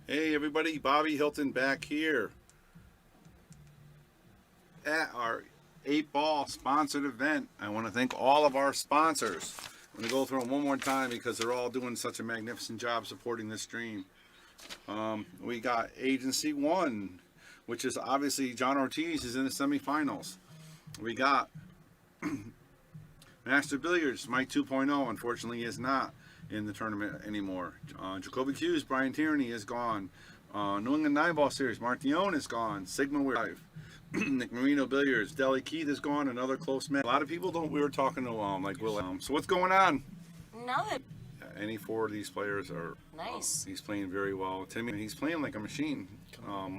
Hey everybody, Bobby Hilton back here at our 8-ball sponsored event. I want to thank all of our sponsors. I'm going to go through them one more time because they're all doing such a magnificent job supporting this stream. We got Agency 1, which is obviously John Ortiz is in the semifinals. We got Master Billiards, Mike 2.0, unfortunately is not in the tournament anymore. Jacoby Hughes, Brian Tierney is gone. New England 9-ball series, Mark Dion is gone. Sigma Live, Nick Marino Billiards, Deli Keith is gone. Another close match. A lot of people don't. We were talking to like Will. So what's going on? Nothing. Any four of these players are Nice. he's playing very well. Timmy, he's playing like a machine.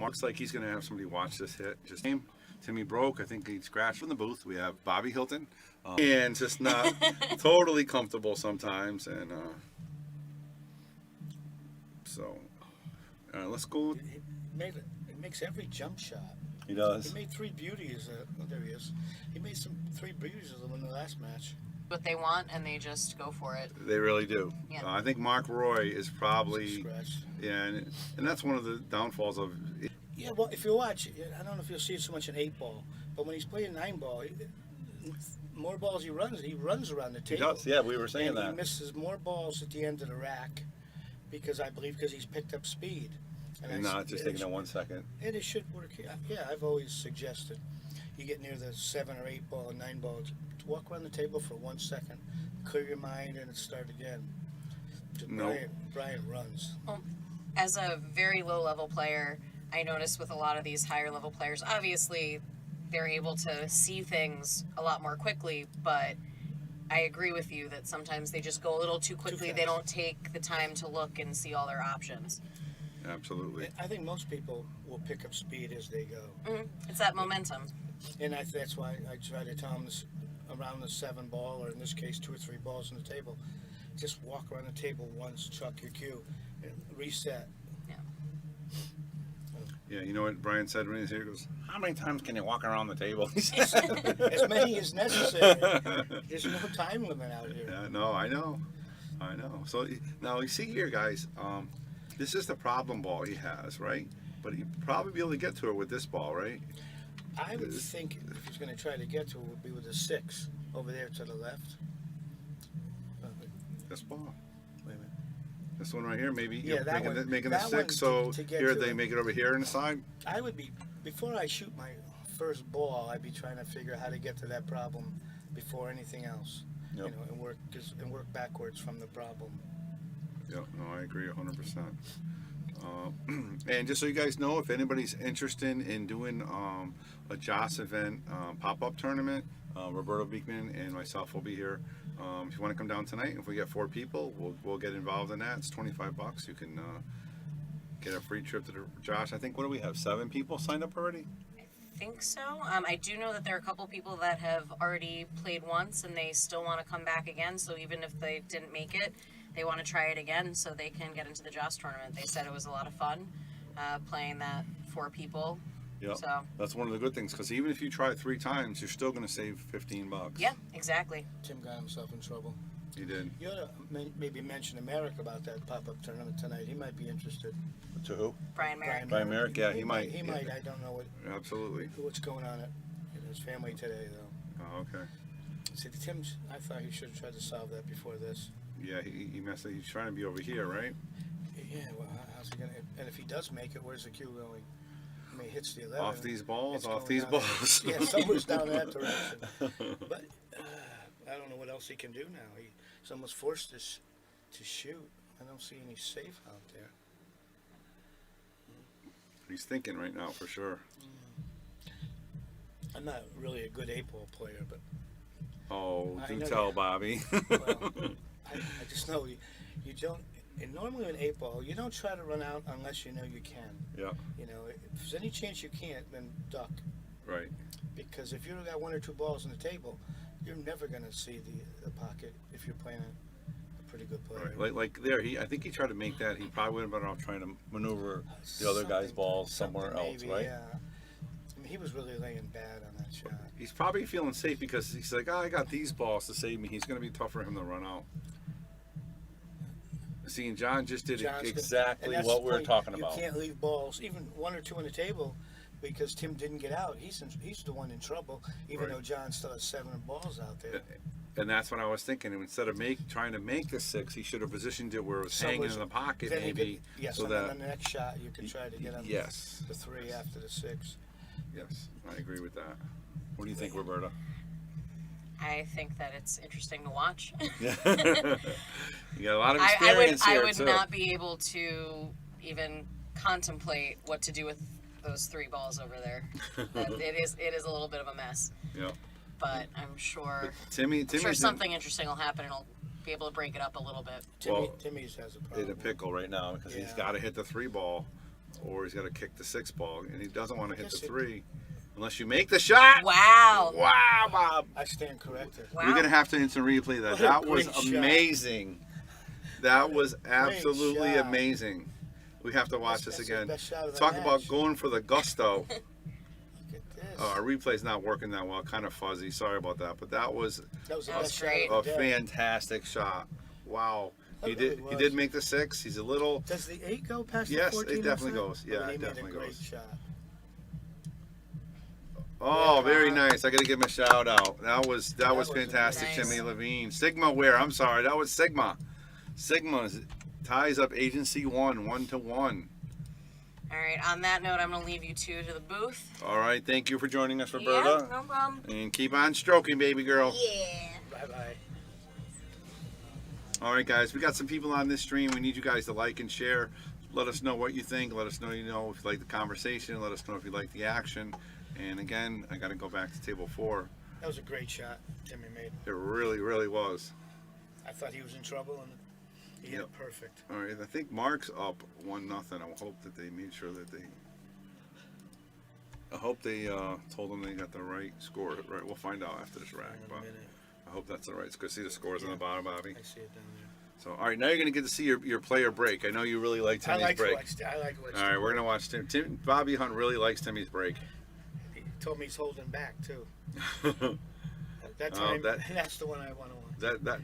Looks like he's going to have somebody watch this hit. Just name. Timmy broke. I think he scratched from the booth. We have Bobby Hilton, and just not totally comfortable sometimes. And let's go. It makes every jump shot. He does. He made three beauties. There he is. He made three beauties of them in the last match. What they want, and they just go for it. They really do. Yeah. I think Mark Roy is probably Scratch. and that's one of the downfalls of. Yeah, well, if you watch, I don't know if you'll see it so much in 8-ball, but when he's playing 9-ball, more balls he runs around the He table. does. Yeah, we were saying and that. he misses more balls at the end of the rack because he's picked up speed. And not just taking it 1 second. And it should work. Yeah, I've always suggested you get near the 7 or 8 ball and 9 ball, to walk around the table for 1 second, clear your mind, and start again. Brian runs. Well, as a very low-level player, I notice with a lot of these higher-level players, obviously, they're able to see things a lot more quickly, but I agree with you that sometimes they just go a little too quickly. They don't take the time to look and see all their options. Absolutely. I think most people will pick up speed as they go. Mm-hmm. It's that momentum. And that's why I try to tell them this, around the 7 ball, or in this case 2 or 3 balls on the table, just walk around the table once, chuck your cue, and reset. Yeah. Yeah, you know what Brian said when he was here? He goes, "How many times can you walk around the table?" As many as necessary. There's no time limit out here. Yeah, no, I know. So now you see here, guys. This is the problem ball he has, right? But he'd probably be able to get to it with this ball, right? I would think if he's going to try to get to it, would be with a 6 over there to the left. This ball. Wait a minute. This one right here, maybe Yeah, that one. making That the 6. So one to get here to they it. make it over here on the side. I would be, before I shoot my first ball, I'd be trying to figure out how to get to that problem before anything else. Yep. You know, and work backwards from the problem. Yeah, no, I agree 100%. And just so you guys know, if anybody's interested in doing a JOS event pop-up tournament, Roberto Beekman and myself will be here. If you want to come down tonight, if we get 4 people, we'll get involved in that. It's $25. You can get a free trip to the JOS. I think, what do we have, 7 people signed up already? I think so. I do know that there are a couple people that have already played once, and they still want to come back again. So even if they didn't make it, they want to try it again so they can get into the JOS tournament. They said it was a lot of fun playing that for people. Yeah, So that's one of the good things, because even if you try it 3 times, you're still going to save $15. yeah, exactly. Tim got himself in trouble. You did. You ought to maybe mention to Merrick about that pop-up tournament tonight. He might be interested. To who? Brian Merrick. Brian Merrick, yeah, he might. He might. I don't know Absolutely. what's going on in his family today, though. Oh, okay. See, I thought he should have tried to solve that before this. Yeah, he messed up. He's trying to be over here, right? Yeah, well, how's he going to... And if he does make it, where's the cue going? I mean, he hits the 11. Off these balls, it's off going these down balls. Yeah, somewhere's down that direction. But I don't know what else he can do now. He's almost forced to shoot. I don't see any safe out there. He's thinking right now, for sure. I'm not really a good 8-ball player, but... Oh, I do know tell, you- Bobby. Well, I just know you don't... And normally in 8-ball, you don't try to run out unless you know you can. Yeah, You know, if there's any chance you can't, then duck. right. Because if you've got 1 or 2 balls on the table, you're never going to see the pocket if you're playing a pretty good player. Right. Like there, I think he tried to make that. He probably would have been off trying to maneuver the other guy's balls somewhere else, Maybe, right? Yeah. I mean, he was really laying bad on that shot. He's probably feeling safe because he's like, I got these balls to save me. He's going to be tough for him to run out. See, and John just did John's gonna- exactly and that's what the we were point. talking about. You can't leave balls, even one or two on the table, because Tim didn't get out. He's the one in trouble, even Right. though John still has 7 balls out there. And that's what I was thinking. Instead of trying to make the 6, he should have positioned it where it was hanging in the pocket, Then he maybe. could, yes, so and that then the next shot you could try to get on yes, the 3 after the 6. yes, I agree with that. What do you think, Roberta? I think that it's interesting to watch. You got a lot of I experience would here I would too. not be able to even contemplate what to do with those 3 balls over there. It is a little bit of a mess, Yeah. but I'm sure Timmy's something interesting will happen and I'll be able to break it up a little bit. Timmy's has a in problem. a pickle right now because he's Yeah. got to hit the 3 ball, or he's got to kick the 6 ball, and he doesn't want to hit the guess 3 unless you make the shot. Wow. Wow, Bob. I stand corrected. Wow. We're gonna have to instant replay that. What a That was great shot. amazing. That was absolutely shot. amazing. We have to watch That's this the again. best shot of the Talk match. about going for the gusto. Look at this. Our replay's not working that well, kind of fuzzy. Sorry about that, but that was That was the That best was shot great. of a the day. fantastic shot. Wow. He That really did. was. He did make the 6. He's a little. Does the 8 go past Yes, the it 14? definitely also? goes. Yeah, he it made definitely a great goes. shot. Oh, Yeah. very nice. I got to give him a shout out. That was was fantastic, nice. Timmy Levine. Sigma where? I'm sorry. That was Sigma. Sigma ties up Agency 1, 1-1. All right. On that note, I'm gonna leave you 2 to the booth. All right. Thank you for joining us, Yeah, Roberta. no problem. And keep on stroking, baby girl. Yeah. Bye-bye. All right, guys. We got some people on this stream. We need you guys to like and share. Let us know what you think. Let us know, if you like the conversation. Let us know if you like the action. And again, I got to go back to table 4. That was a great shot Timmy made. It really, really was. I thought he was in trouble, and he hit it perfect. All right. I think Mark's up 1-0. I hope that they made sure that they. I hope they told them they got the right score. Right. We'll find out after this rack. In a But minute. I hope that's the right score. See the scores on the bottom, Bobby. I see it down there. So, all right. Now you're going to get to see your player break. I know you really like I Timmy's like break. I like what All right. We're going to watch Tim. Bobby Hunt really likes Timmy's break. He told me he's holding back too. That Oh, time, that- that's the one I want to watch.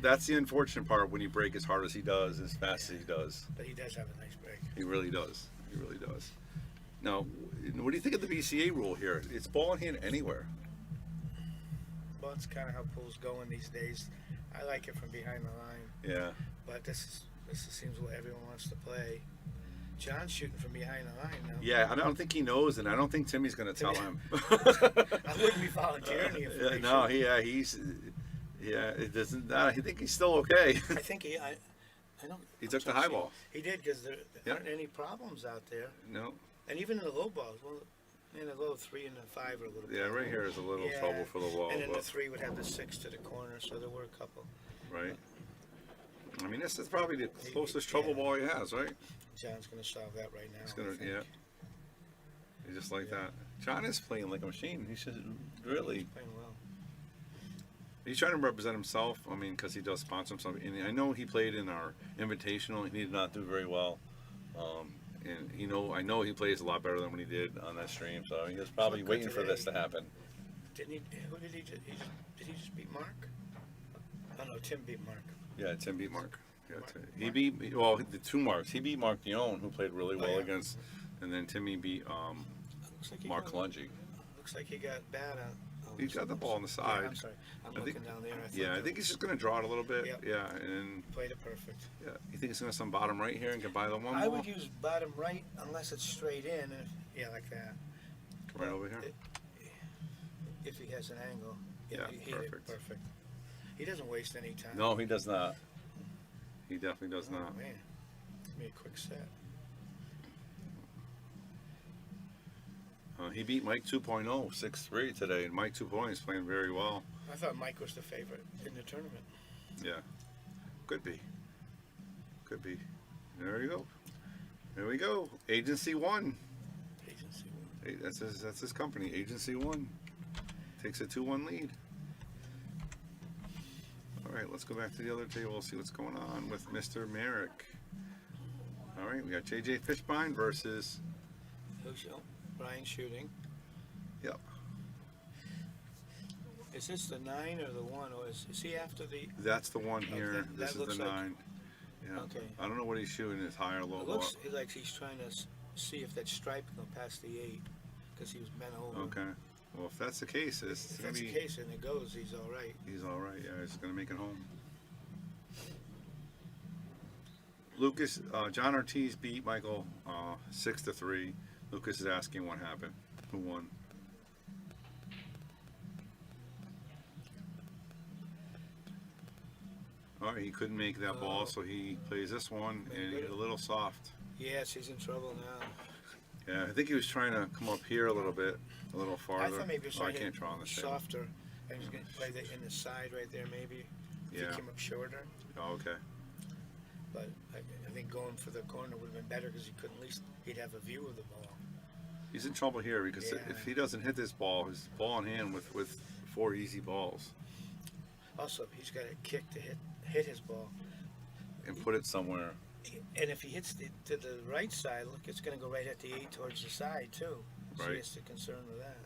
That's the unfortunate part when you break as hard as he does, as fast as he does. But he does have a nice break. He really does. He really does. Now, what do you think of the BCA rule here? It's ball in hand anywhere. Well, it's kind of how pools going these days. I like it from behind the line, Yeah. but this seems what everyone wants to play. John's shooting from behind the line now. Yeah, I don't think he knows, and I don't think Timmy's going to tell him. I wouldn't be volunteering the information. No, it doesn't. I think he's still okay. I think I don't. He took the high ball. He did because there Yeah. aren't any problems out there, No. and even in the low balls. Well, in the low 3 and the 5 are a little. Yeah, bit right here is a little Yeah. trouble for the wall. And then the But, 3 would have the 6 to the corner, so there were a couple. right. I mean, this is probably the closest trouble ball he has, right? John's going to solve that right now. He's I gonna, think. yeah. He's just like Yeah. that. John is playing like a machine. He should really. He's playing well. He's trying to represent himself. I mean, because he does sponsor himself. And I know he played in our invitational. And he did not do very well. And I know he plays a lot better than what he did on that stream. So he was probably looked good waiting for this to today. happen. Didn't he? Who did he just? Did he just beat Mark? Oh no, Tim beat Mark. Yeah, Tim beat Mark. Yeah, Mark. he beat the 2 Marks. He beat Mark Dion, who played really well yeah. against, and then Timmy beat Looks like he Mark got, Lungi. Looks like he got bad on. He's got the ball on the Yeah, side. I'm sorry. I'm I think- looking down there. Yeah, I think he's just gonna draw it a little bit. Yep. Yeah, and played it perfect. yeah, you think he's gonna some bottom right here and get by the one I ball? would use bottom right unless it's straight in. Yeah, like that. Come right over here. If he has an angle. Yeah, he hit it perfect. perfect. He doesn't waste any time. No, he does not. He definitely does Oh, not. man, give me a quick set. He beat Mike 2.0 6-3 today, and Mike 2.0 is playing very well. I thought Mike was the favorite in the tournament. Yeah, could be. Could be. There you go. There we go. Agency 1. Agency. Hey, that's his company. Agency 1 takes a 2-1 lead. All right, let's go back to the other table. See what's going on with Mr. Merrick. All right, we got JJ Fishbein versus. Who's Brian shooting? Yep. Is this the 9 or the 1, or is he after the? That's the one here. that This is looks the like- 9. Yeah. Okay. I don't know what he's shooting. Is high or low It ball. looks like he's trying to see if that stripe can go past the 8, because he was bent over. Okay. Well, if that's the case, it's If gonna that's be. the case and it goes, he's all right. He's all right. Yeah, he's gonna make it home. Lucas, John Ortiz beat Michael 6-3. Lucas is asking what happened. Who won? All right, he couldn't make that ball, so he plays this one, and he's a little soft. Yes, he's in trouble now. Yeah, I think he was trying to come up here a little bit, a little farther. I thought maybe he was Oh, I trying to can't hit draw on this table. softer, and he's going to play in the side right there maybe. If Yeah. he came up shorter. Oh, okay. But I think going for the corner would have been better, because he couldn't, at least he'd have a view of the ball. He's in trouble here because Yeah. if he doesn't hit this ball, his ball in hand with 4 easy balls, Also, he's got a kick to hit his ball. and put it somewhere. And if he hits to the right side, look, it's going to go right at the 8 towards the side, too. So Right. he has to concern with that.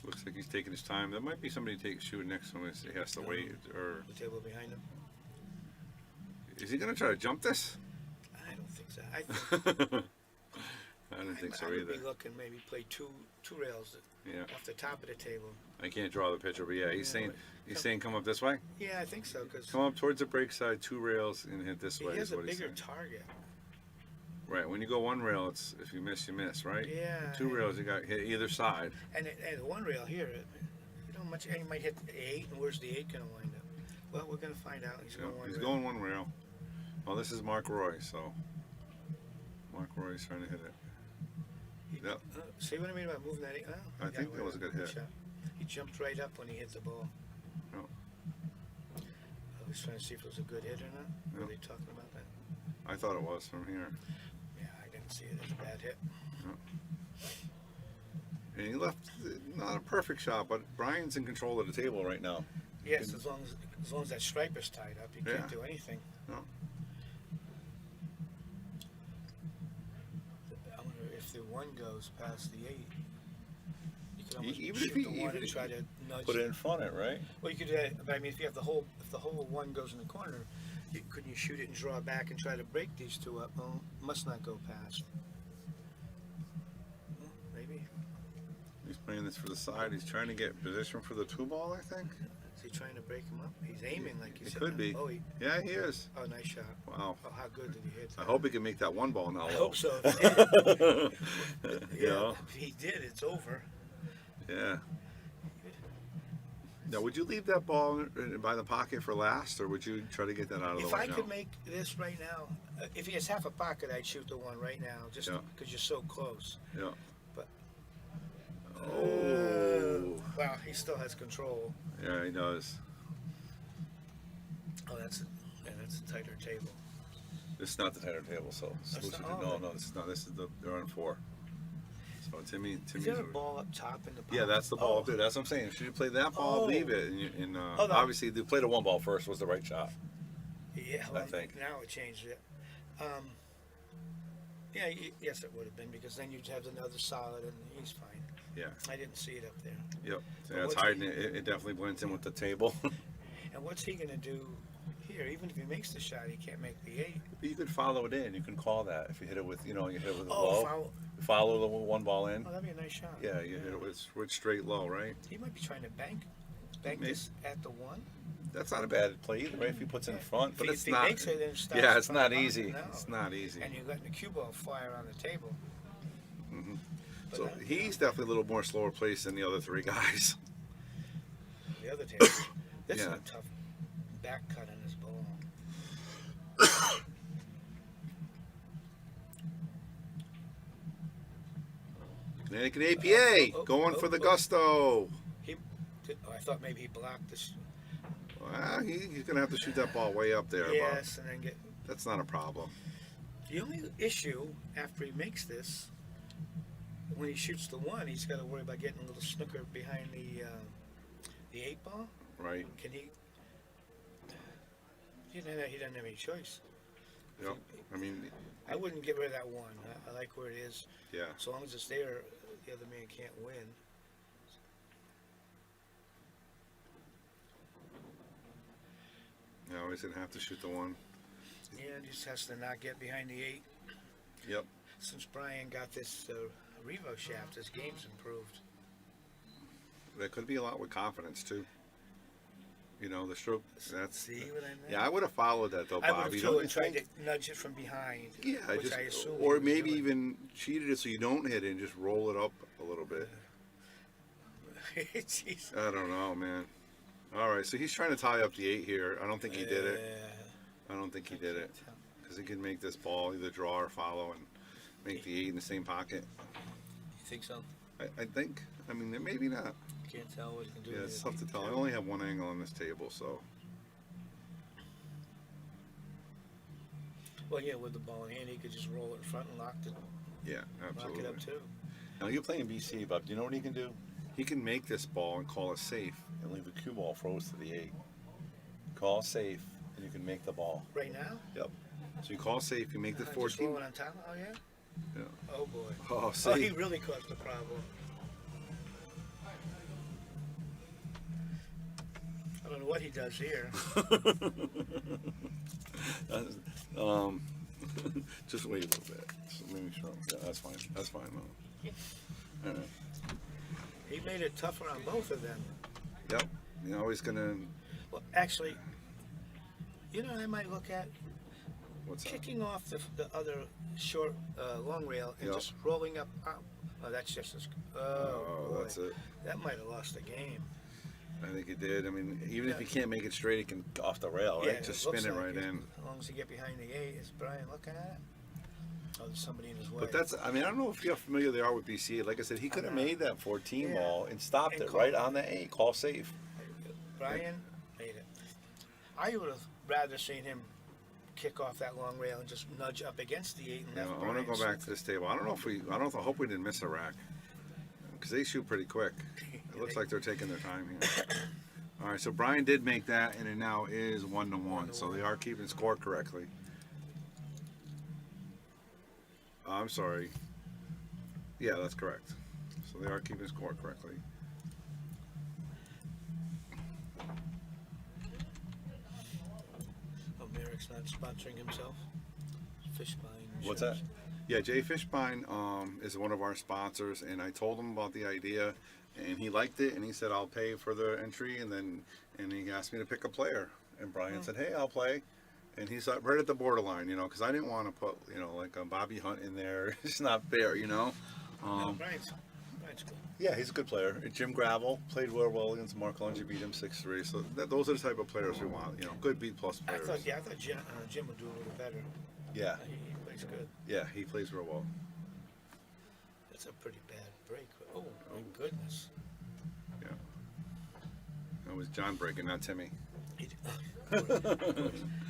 Looks like he's taking his time. There might be somebody shooting next to him. He has to wait, or The table behind him. is he gonna try to jump this? I don't think so. I think I didn't think so I would either. be looking maybe play two rails Yeah, off the top of the table. I can't draw the picture, but yeah, he's saying come up this way. Yeah, I think so, because Come up towards the break side, 2 rails, and hit this way. he Is has a what he's bigger saying. target. Right. When you go 1 rail, it's if you miss, you miss. Right. Yeah. 2 rails, you got hit either side. And the one rail here, you know, much, and he might hit the 8, and where's the 8 going to wind up? Well, we're going to find out. He's Yeah, going one he's rail. going 1 rail. Well, this is Mark Roy, so Mark Roy's trying to hit it. Yep. See what I mean about moving that 8? Oh, I he got think that away was a with good it. hit. Shot. He jumped right up when he hit the ball. Oh. I was trying to see if it was a good hit or not. Yeah. Were they talking about that? I thought it was from here. Yeah, I didn't see it as a bad hit. And he left not a perfect shot, but Brian's in control of the table right now. Yes, as long as that stripe is tied up, you can't Yeah. do anything. No. I wonder if the 1 goes past the 8. You could almost Even shoot if he- the 1 even and if try he to nudge. Put it in front of it, right? Well, you could. But I mean, if you have the whole 1 goes in the corner, couldn't you shoot it and draw back and try to break these 2 up? Well, must not go past. Well, maybe. He's playing this for the side. He's trying to get position for the 2 ball, I think. Is he trying to break him up? He's aiming like he's It could be. Oh, Yeah, he is. nice shot. Wow. Oh, how good did he hit that? I hope he can make that 1 ball now. I though. hope so. If he did, Yeah. if he did, it's over. Yeah. Now, would you leave that ball by the pocket for last, or would you try to get that out of the If way I now? could make this right now, if he has half a pocket, I'd shoot the 1 right now, just Yeah. because you're so close. Yeah. But Oh. wow, he still has control. Yeah, he does. Oh, that's a tighter table. This is not the tighter table, so it's That's looser not- to- oh, no, this is not. This is they're on 4. So Timmy's. Is there a ball up top in the pocket? Yeah, that's the ball Oh. up there. That's what I'm saying. Should you play that ball, Oh. leave it, and Oh, no. obviously they played a 1 ball first was the right shot. Yeah, well, I think. now it changed it. Yeah, yes, it would have been, because then you'd have another solid, and he's fine. Yeah. I didn't see it up there. Yep. But Yeah, it's what's hiding he- it. It definitely blends in with the table. And what's he going to do here? Even if he makes the shot, he can't make the 8. But you could follow it in. You can call that if you hit it with, you hit it with a Oh, low. Follow the 1 ball in. Oh, that'd be a nice shot. Yeah, you hit it with straight low, right? He might be trying to bank Maybe. this at the 1. That's not a bad play either, right? If he puts it in front, but If it's he not. makes it, then it starts Yeah, it's from not the pocket. easy. No. It's not easy. And you're letting the cue ball fly around the table. Mhm. But So that- he's definitely a little more slower placed than the other 3 guys. The other table. This Yeah. is a tough back cut on this ball. Connecticut APA going for the gusto. I thought maybe he blocked this. Well, he's gonna have to shoot that ball way up there. Yes, and then get. But that's not a problem. The only issue after he makes this, when he shoots the 1, he's got to worry about getting a little snooker behind the 8 ball. Right. Can he? He doesn't have any choice. Yep. I mean, I wouldn't get rid of that 1. I like where it is. yeah. So long as it's there, the other man can't win. he's gonna have to shoot the 1. Yeah, and just has to not get behind the 8. Yep. Since Brian got this Revo shaft, his game's improved. That could be a lot with confidence too. You know, the stroke. That's. See what I mean? Yeah, I would have followed that though, I would Bob. have You too, don't and tried think? to nudge it from behind. Yeah, which I assume he or was maybe doing. even cheated it so you don't hit it and just roll it up a little bit. Jeez. I don't know, man. All right, so he's trying to tie up the 8 here. I don't think he did it. I don't think he did it because he can make this ball either draw or follow and make the 8 in the same pocket. You think so? I think. I mean, maybe not. Can't tell what he can do. Yeah, with it's it. tough to tell. I only have one angle on this table, so. Well, yeah, with the ball in hand, he could just roll it in front and lock Yeah, it absolutely. up too. Now you're playing BC, Bob. Do you know what he can do? He can make this ball and call it safe and leave the cue ball froze to the 8. Call safe and you can make the ball. Right now? Yep. So you call safe, you make the Just 14. roll it on top? Oh, yeah? Yeah. Oh, boy. Oh, Oh, see. he really caused the problem. I don't know what he does here. Just wait a little bit. Just let me show. Yeah, that's fine. That's fine. No. All right. He made it tougher on both of them. Yep. You know he's gonna. Well, actually, you know, I might look at What's that? kicking off the other short, long rail and Yeah. just rolling up. Oh, that's just as. Oh, boy. That's it. That might have lost the game. I think he did. I mean, even if Yeah. he can't make it straight, he can off the rail, right? Just looks spin it like right in. As long as you get behind the 8, is Brian looking at it? Oh, there's somebody in his way. But that's, I mean, I don't know if you're familiar they are with BC. Like I said, he could have not. made that 14 Yeah. ball and stopped And it call- right on the 8. Call safe. Brian made it. I would have rather seen him kick off that long rail and just nudge up against the 8 and You left know, I want to go Brian back to this table. I don't know if we, I hope we didn't miss a rack. Because they shoot pretty quick. It looks like they're taking their time here. All right, so Brian did make that, and it now is 1-1. So they are keeping score correctly. I'm sorry. Yeah, that's correct. So they are keeping score correctly. Oh, Merrick's not sponsoring himself. Fishbine. What's shows. that? Yeah, Jay Fishbine is one of our sponsors, and I told him about the idea, and he liked it, and he said I'll pay for the entry, and he asked me to pick a player, and Brian said, hey, I'll play, and he's right at the borderline, you know, because I didn't want to put, you know, like a Bobby Hunt in there. It's not fair, you know. No, Brian's good. Yeah, he's a good player. Jim Gravel played well against Mark Lunge, beat him 6-3. So those are the type of players we want. You know, good B+ players. I thought Jim would do a little better. Yeah, He plays good. yeah, he plays real well. That's a pretty bad break. Oh, my goodness. Yeah, it was John breaking, not Timmy.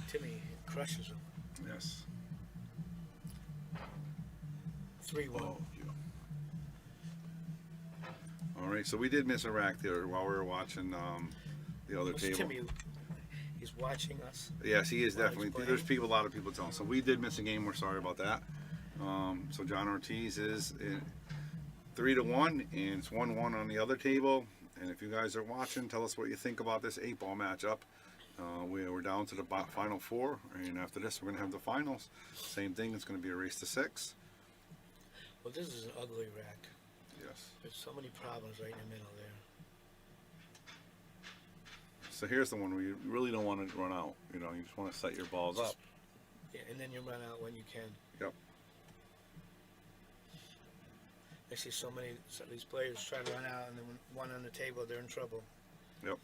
Timmy crushes him. Yes. 3-1. Oh, yeah. All right, so we did miss a rack there while we were watching the other Was table. Timmy, he's watching us. Yes, he is while he's definitely. playing? There's a lot of people telling. So we did miss a game. We're sorry about that. So John Ortiz is 3-1, and it's 1-1 on the other table. And if you guys are watching, tell us what you think about this 8-ball matchup. We're down to the final 4, and after this, we're gonna have the finals. Same thing. It's gonna be a race to 6. Well, this is an ugly rack. Yes. There's so many problems right in the middle there. So here's the one where you really don't want to run out. You know, you just want to set your balls up. Yeah, and then you run out when you can. Yep. I see so many of these players try to run out, and then when one on the table, they're in trouble. Yep.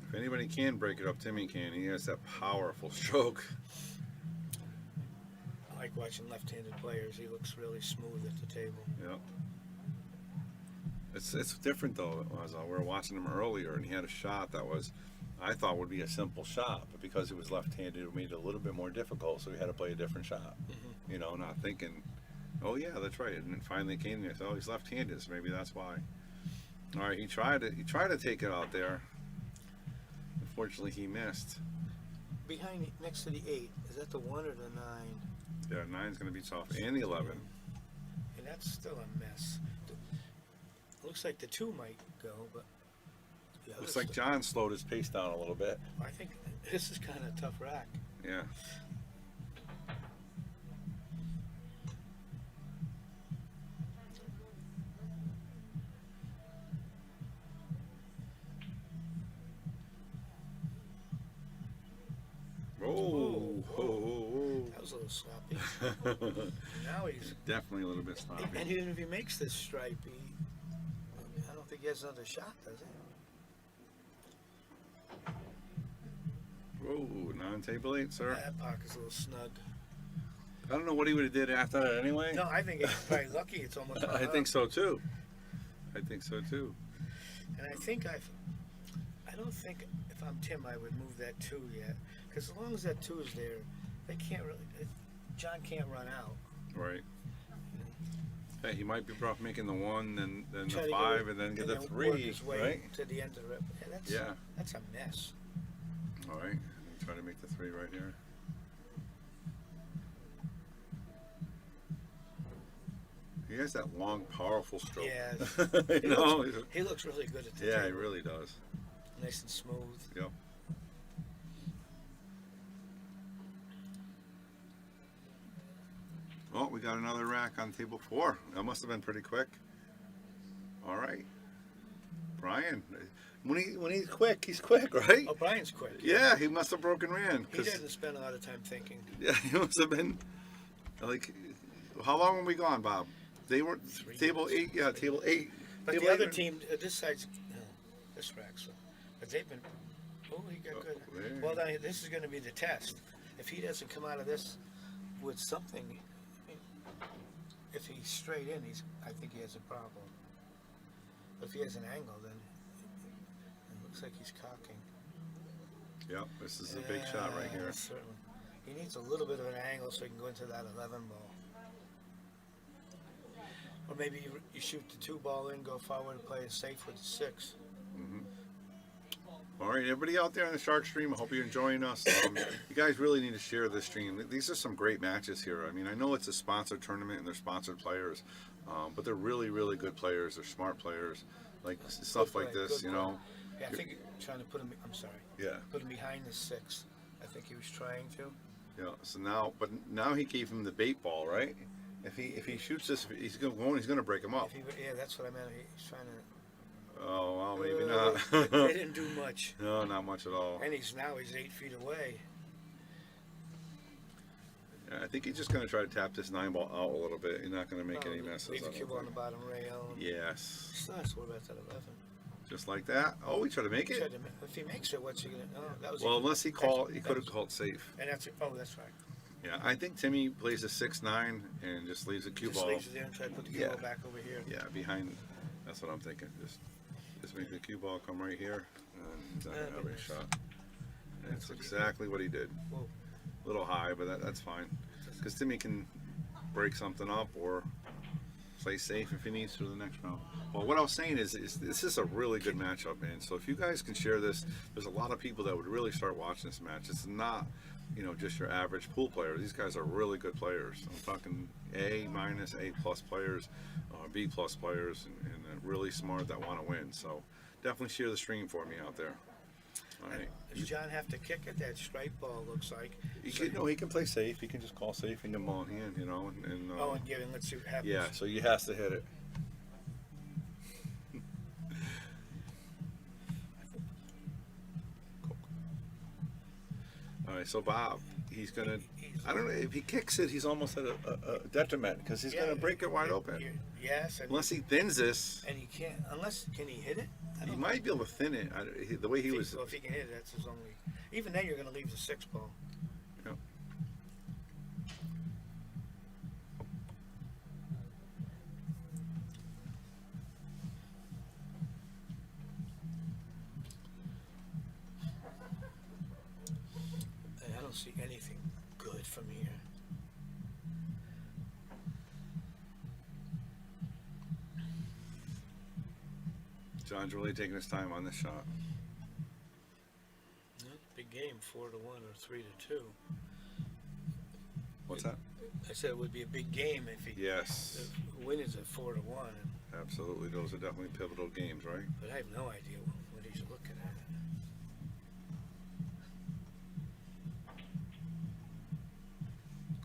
If anybody can break it up, Timmy can. He has that powerful stroke. I like watching left-handed players. He looks really smooth at the table. Yep. It's different though. As we were watching him earlier, and he had a shot that was, I thought would be a simple shot, but because he was left-handed, it made it a little bit more difficult. So he had to play a different shot. Mm-hmm. You know, not thinking, oh yeah, that's right. And then finally came to me. Oh, he's left-handed, so maybe that's why. All right, he tried to take it out there. Unfortunately, he missed. Behind, next to the 8, is that the 1 or the 9? Yeah, 9's going to be tough, and the 11. And that's still a mess. Looks like the 2 might go, but the other Looks like stuff- John slowed his pace down a little bit. I think this is kind of a tough rack. Yeah. Oh, That was a little sloppy. oh. Now he's, Definitely a little bit sloppy. and even if he makes this stripe, I don't think he has another shot, does he? Whoa, non-table 8, sir. That pocket's a little snug. I don't know what he would have did after that anyway. No, I think he's probably lucky. It's almost. I think so too. I think so too. And I don't think if I'm Tim, I would move that 2 yet, because as long as that 2 is there, they can't really. John can't run out. Right. Hey, he might be better off making the 1, then Try the to 5, and then get the work 3, his way right? to the end of the rip. Yeah. That's a mess. All right. Try to make the 3 right here. He has that long, powerful stroke. Yeah. you know. He looks really good at the Yeah, he table. really does. Nice and smooth. Yep. Oh, we got another rack on table 4. That must have been pretty quick. All right, Brian. When he's quick, he's quick, right? Oh, Brian's quick. Yeah, he must have broken Rand. He doesn't spend a lot of time thinking. Yeah, he must have been like. How long were we gone, Bob? They were 3 table minutes. 8. Yeah, table 8. But Table the 8 other and- team, this side's, this rack's, but they've been, oh, he got good. there. Well, now, this is going to be the test. If he doesn't come out of this with something, if he's straight in, I think he has a problem. But if he has an angle, then it looks like he's cocking. Yep, this is a big shot right here. Certainly. He needs a little bit of an angle so he can go into that 11 ball. Or maybe you shoot the 2 ball in, go forward and play it safe with the 6. All right, everybody out there on the Shark stream, I hope you're enjoying us. You guys really need to share this stream. These are some great matches here. I mean, I know it's a sponsored tournament and they're sponsored players, but they're really, really good players. They're smart players, like stuff Good like play, this, good you know. Yeah, I think you're trying to put him. I'm sorry. Yeah, Put him behind the 6. I think he was trying to. yeah. So now he gave him the bait ball, right? If he shoots this, he's gonna break him up. If he, yeah, that's what I meant. He's trying to. Oh well, maybe They not. didn't do much, No, not much at all. and he's 8 feet away. Yeah, I think he's just gonna try to tap this 9 ball out a little bit. He's not gonna make any messes. Leave the I don't cue on the think. bottom rail. Yes, It's nice. What about that 11? just like that. Oh, he tried to make it. If he makes it, what's he gonna? Oh, that was. Well, even- unless he that's- could have that's- called safe. And that's that's right. Yeah, I think Timmy plays a 6-9 and just leaves a cue Just ball. leaves it there and try to put the cue Yeah. ball back over here. Yeah, behind. That's what I'm thinking. Just make the cue ball come right here, and he's not gonna That'd have be a nice. shot. And That's it's what he exactly what he did. Whoa. A little high, but that's fine. Because Timmy can break something up or play safe if he needs to the next round. Well, what I was saying is this is a really good matchup, man. So if you guys can share this, there's a lot of people that would really start watching this match. It's not, just your average pool player. These guys are really good players. I'm talking A-, A+ players, B+ players, and really smart that want to win. So definitely share the stream for me out there. All right. Does John have to kick it? That straight ball looks like. He can play safe. He can just call safe and get them all in hand, and Oh, and give it. Let's see what happens. yeah, so he has to hit it. All right, so Bob, he's gonna. I don't know if he kicks it. He's almost at a detriment because he's gonna break it wide open. Yes, and Unless he thins this, and he can't. Unless can he hit it? I he don't might be able to thin it. The way he know. was. Well, if he can hit it, that's his only. Even then, you're going to leave the 6 ball. Yeah. And I don't see anything good from here. John's really taking his time on this shot. Big game, 4-1 or 3-2. What's that? I said it would be a big game if he. Yes, The win is at 4-1. Absolutely, those are definitely pivotal games, right? But I have no idea what he's looking at.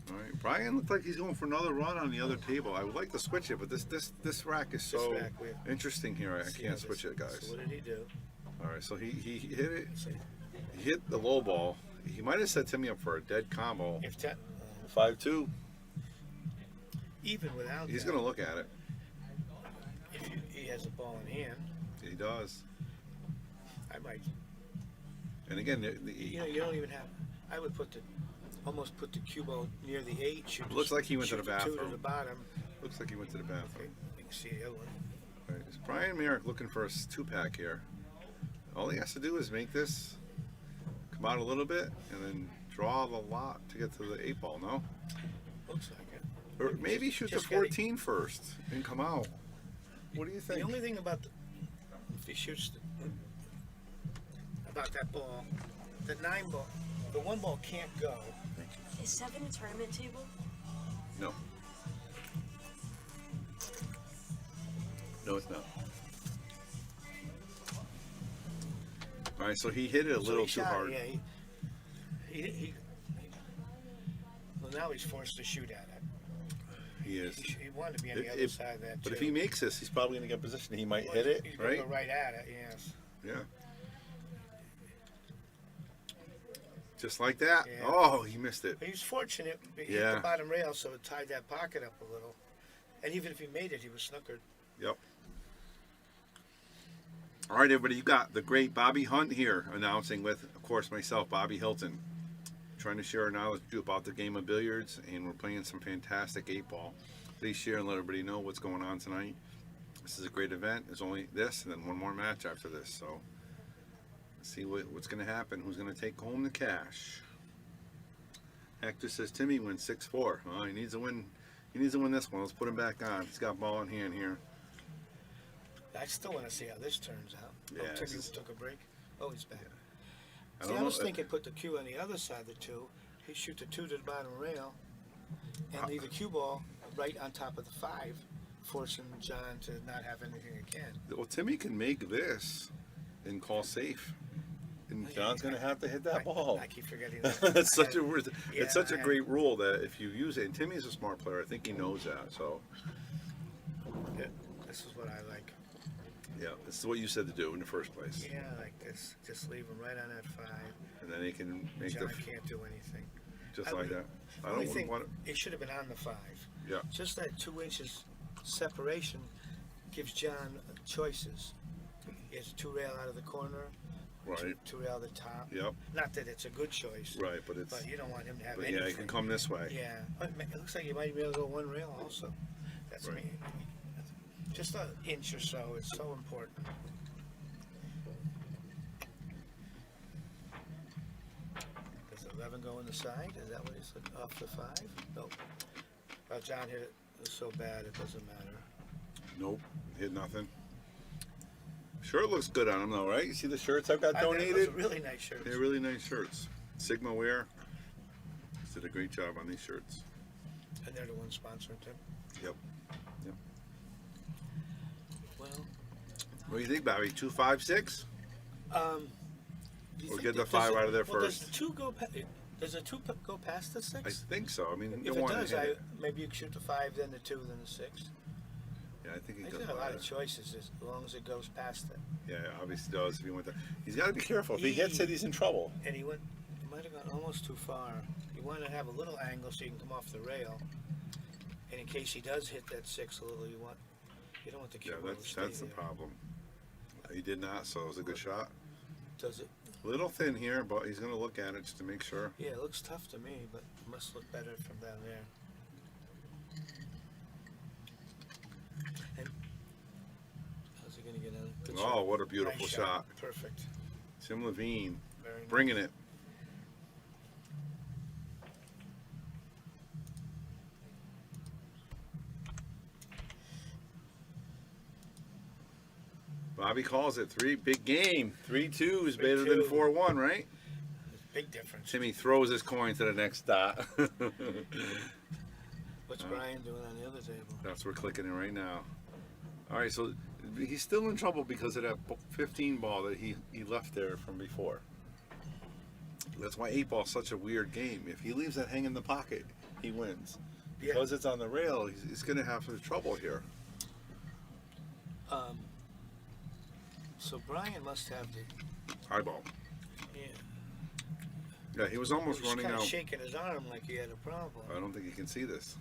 All right, Brian looked like he's going for another run on the other table. I would like to switch it, but this rack is so This rack, we- interesting here. I See can't how switch this- it, guys. So what did he do? All right, so he hit it. See, He hit the low ball. He might have set Timmy up for a dead combo. if that, 5-2. even without He's that, going to look at it. if he has a ball in hand, He does. I might. And again, You know, you don't even have. I would almost put the cue ball near the 8. Shoot Looks like he went to shoot the 2 to bathroom. the bottom. looks like he went to the Okay, bathroom. you can see the other one. All right, is Brian Merrick looking for a 2-pack here? All he has to do is make this come out a little bit and then draw the lot to get to the 8 ball, no? Looks like it. Or maybe shoot the Just gotta- 14 first and come out. What do you think? The only thing about if he shoots about that ball, the 9 ball, the 1 ball can't go. Is 7 a tournament table? No. No, it's not. All right, so he hit it a So little he too shot, hard. Yeah, he well, now he's forced to shoot at it. He is. He wanted to be on the If- other side of that But too. if he makes this, he's probably going to get position. He might Well, hit it, he's gonna right? go right at it. Yes. Yeah. Just like that. Yeah. Oh, he missed it. But he was fortunate. He hit Yeah. the bottom rail, so it tied that pocket up a little. And even if he made it, he was snookered. Yep. All right, everybody, you got the great Bobby Hunt here announcing with, of course, myself, Bobby Hilton. Trying to share our knowledge with you about the game of billiards, and we're playing some fantastic 8-ball. Please share and let everybody know what's going on tonight. This is a great event. There's only this and then one more match after this, so let's see what's going to happen. Who's going to take home the cash? Hector says Timmy wins 6-4. Oh, he needs to win. He needs to win this one. Let's put him back on. He's got ball in hand here. I still want to see how this turns out. Yeah, Oh, this Timmy is- took a break. Oh, he's back. I See, don't I know. was thinking put the cue on the other side of the 2. He shoot the 2 to the bottom rail and leave the cue ball right on top of the 5, forcing John to not have anything again. Well, Timmy can make this and call safe, and Yeah, John's going to have to hit that ball. I keep forgetting that. It's such a Yeah, it's such a I- great rule that if you use it, and Timmy's a smart player. I think he knows that. So Yeah, this is what I like. yeah, this is what you said to do in the first place, Yeah, like this. Just leave him right on that 5. and then he can make John the can't do anything. just I like would- that. I Only don't thing, want it should have been on the 5. Yeah. Just that 2 inches separation gives John choices. He has a 2 rail out of the corner, right. 2 rail at the top. Yep. Not that it's a good choice, Right, but it's but you don't want him to have but anything. yeah, he can come this way. Yeah, but it looks like you might be able to go 1 rail also. That's Right. me. Just an inch or so. It's so important. Does 11 go in the side? Is that what he said? Off the 5? Nope. Oh, John hit it. It's so bad it doesn't matter. Nope, hit nothing. Shirt looks good on him though, right? You see the shirts I've got I think donated? those are really nice shirts. They're really nice shirts. Sigma Wear did a great job on these shirts. And they're the ones sponsoring Tim. Yep. Well, What do you think, Bobby? 2, 5, 6? do you Or think get the that- 5 does it- out of there well, first. Does the 2 go? Does the 2 go past the 6? I think so. I mean, you If it want does, to hit it. maybe you could shoot the 5, then the 2, then the 6. Yeah, I think he He's goes got a by lot of there. choices as long as it goes past it. Yeah, obviously does. If he went there, he's got to be careful. If he hits it, he's in trouble. And he might have gone almost too far. You want to have a little angle so you can come off the rail. And in case he does hit that 6 a little, you don't want the Yeah, cue ball to stay that's the there. problem. He did not, so it was a good shot. Does it? A little thin here, but he's going to look at it just to make sure. Yeah, it looks tough to me, but it must look better from down there. And how's he going to get on? Good Oh, shot. what a beautiful Nice shot. Perfect. Tim Levine Very nice. bringing it. Bobby calls it 3 big game. 3-2 is better than 4-1, right? Big difference. Timmy throws his coin to the next dot. What's Brian doing on the other table? That's we're clicking in right now. All right, so he's still in trouble because of that 15 ball that he left there from before. That's why 8 ball's such a weird game. If he leaves that hang in the pocket, he wins. Yeah. Because it's on the rail, he's going to have some trouble here. So Brian must have the. High ball. Yeah. Yeah, he was almost He's running kind of out. shaking his arm like he had a problem. I don't think you can see this.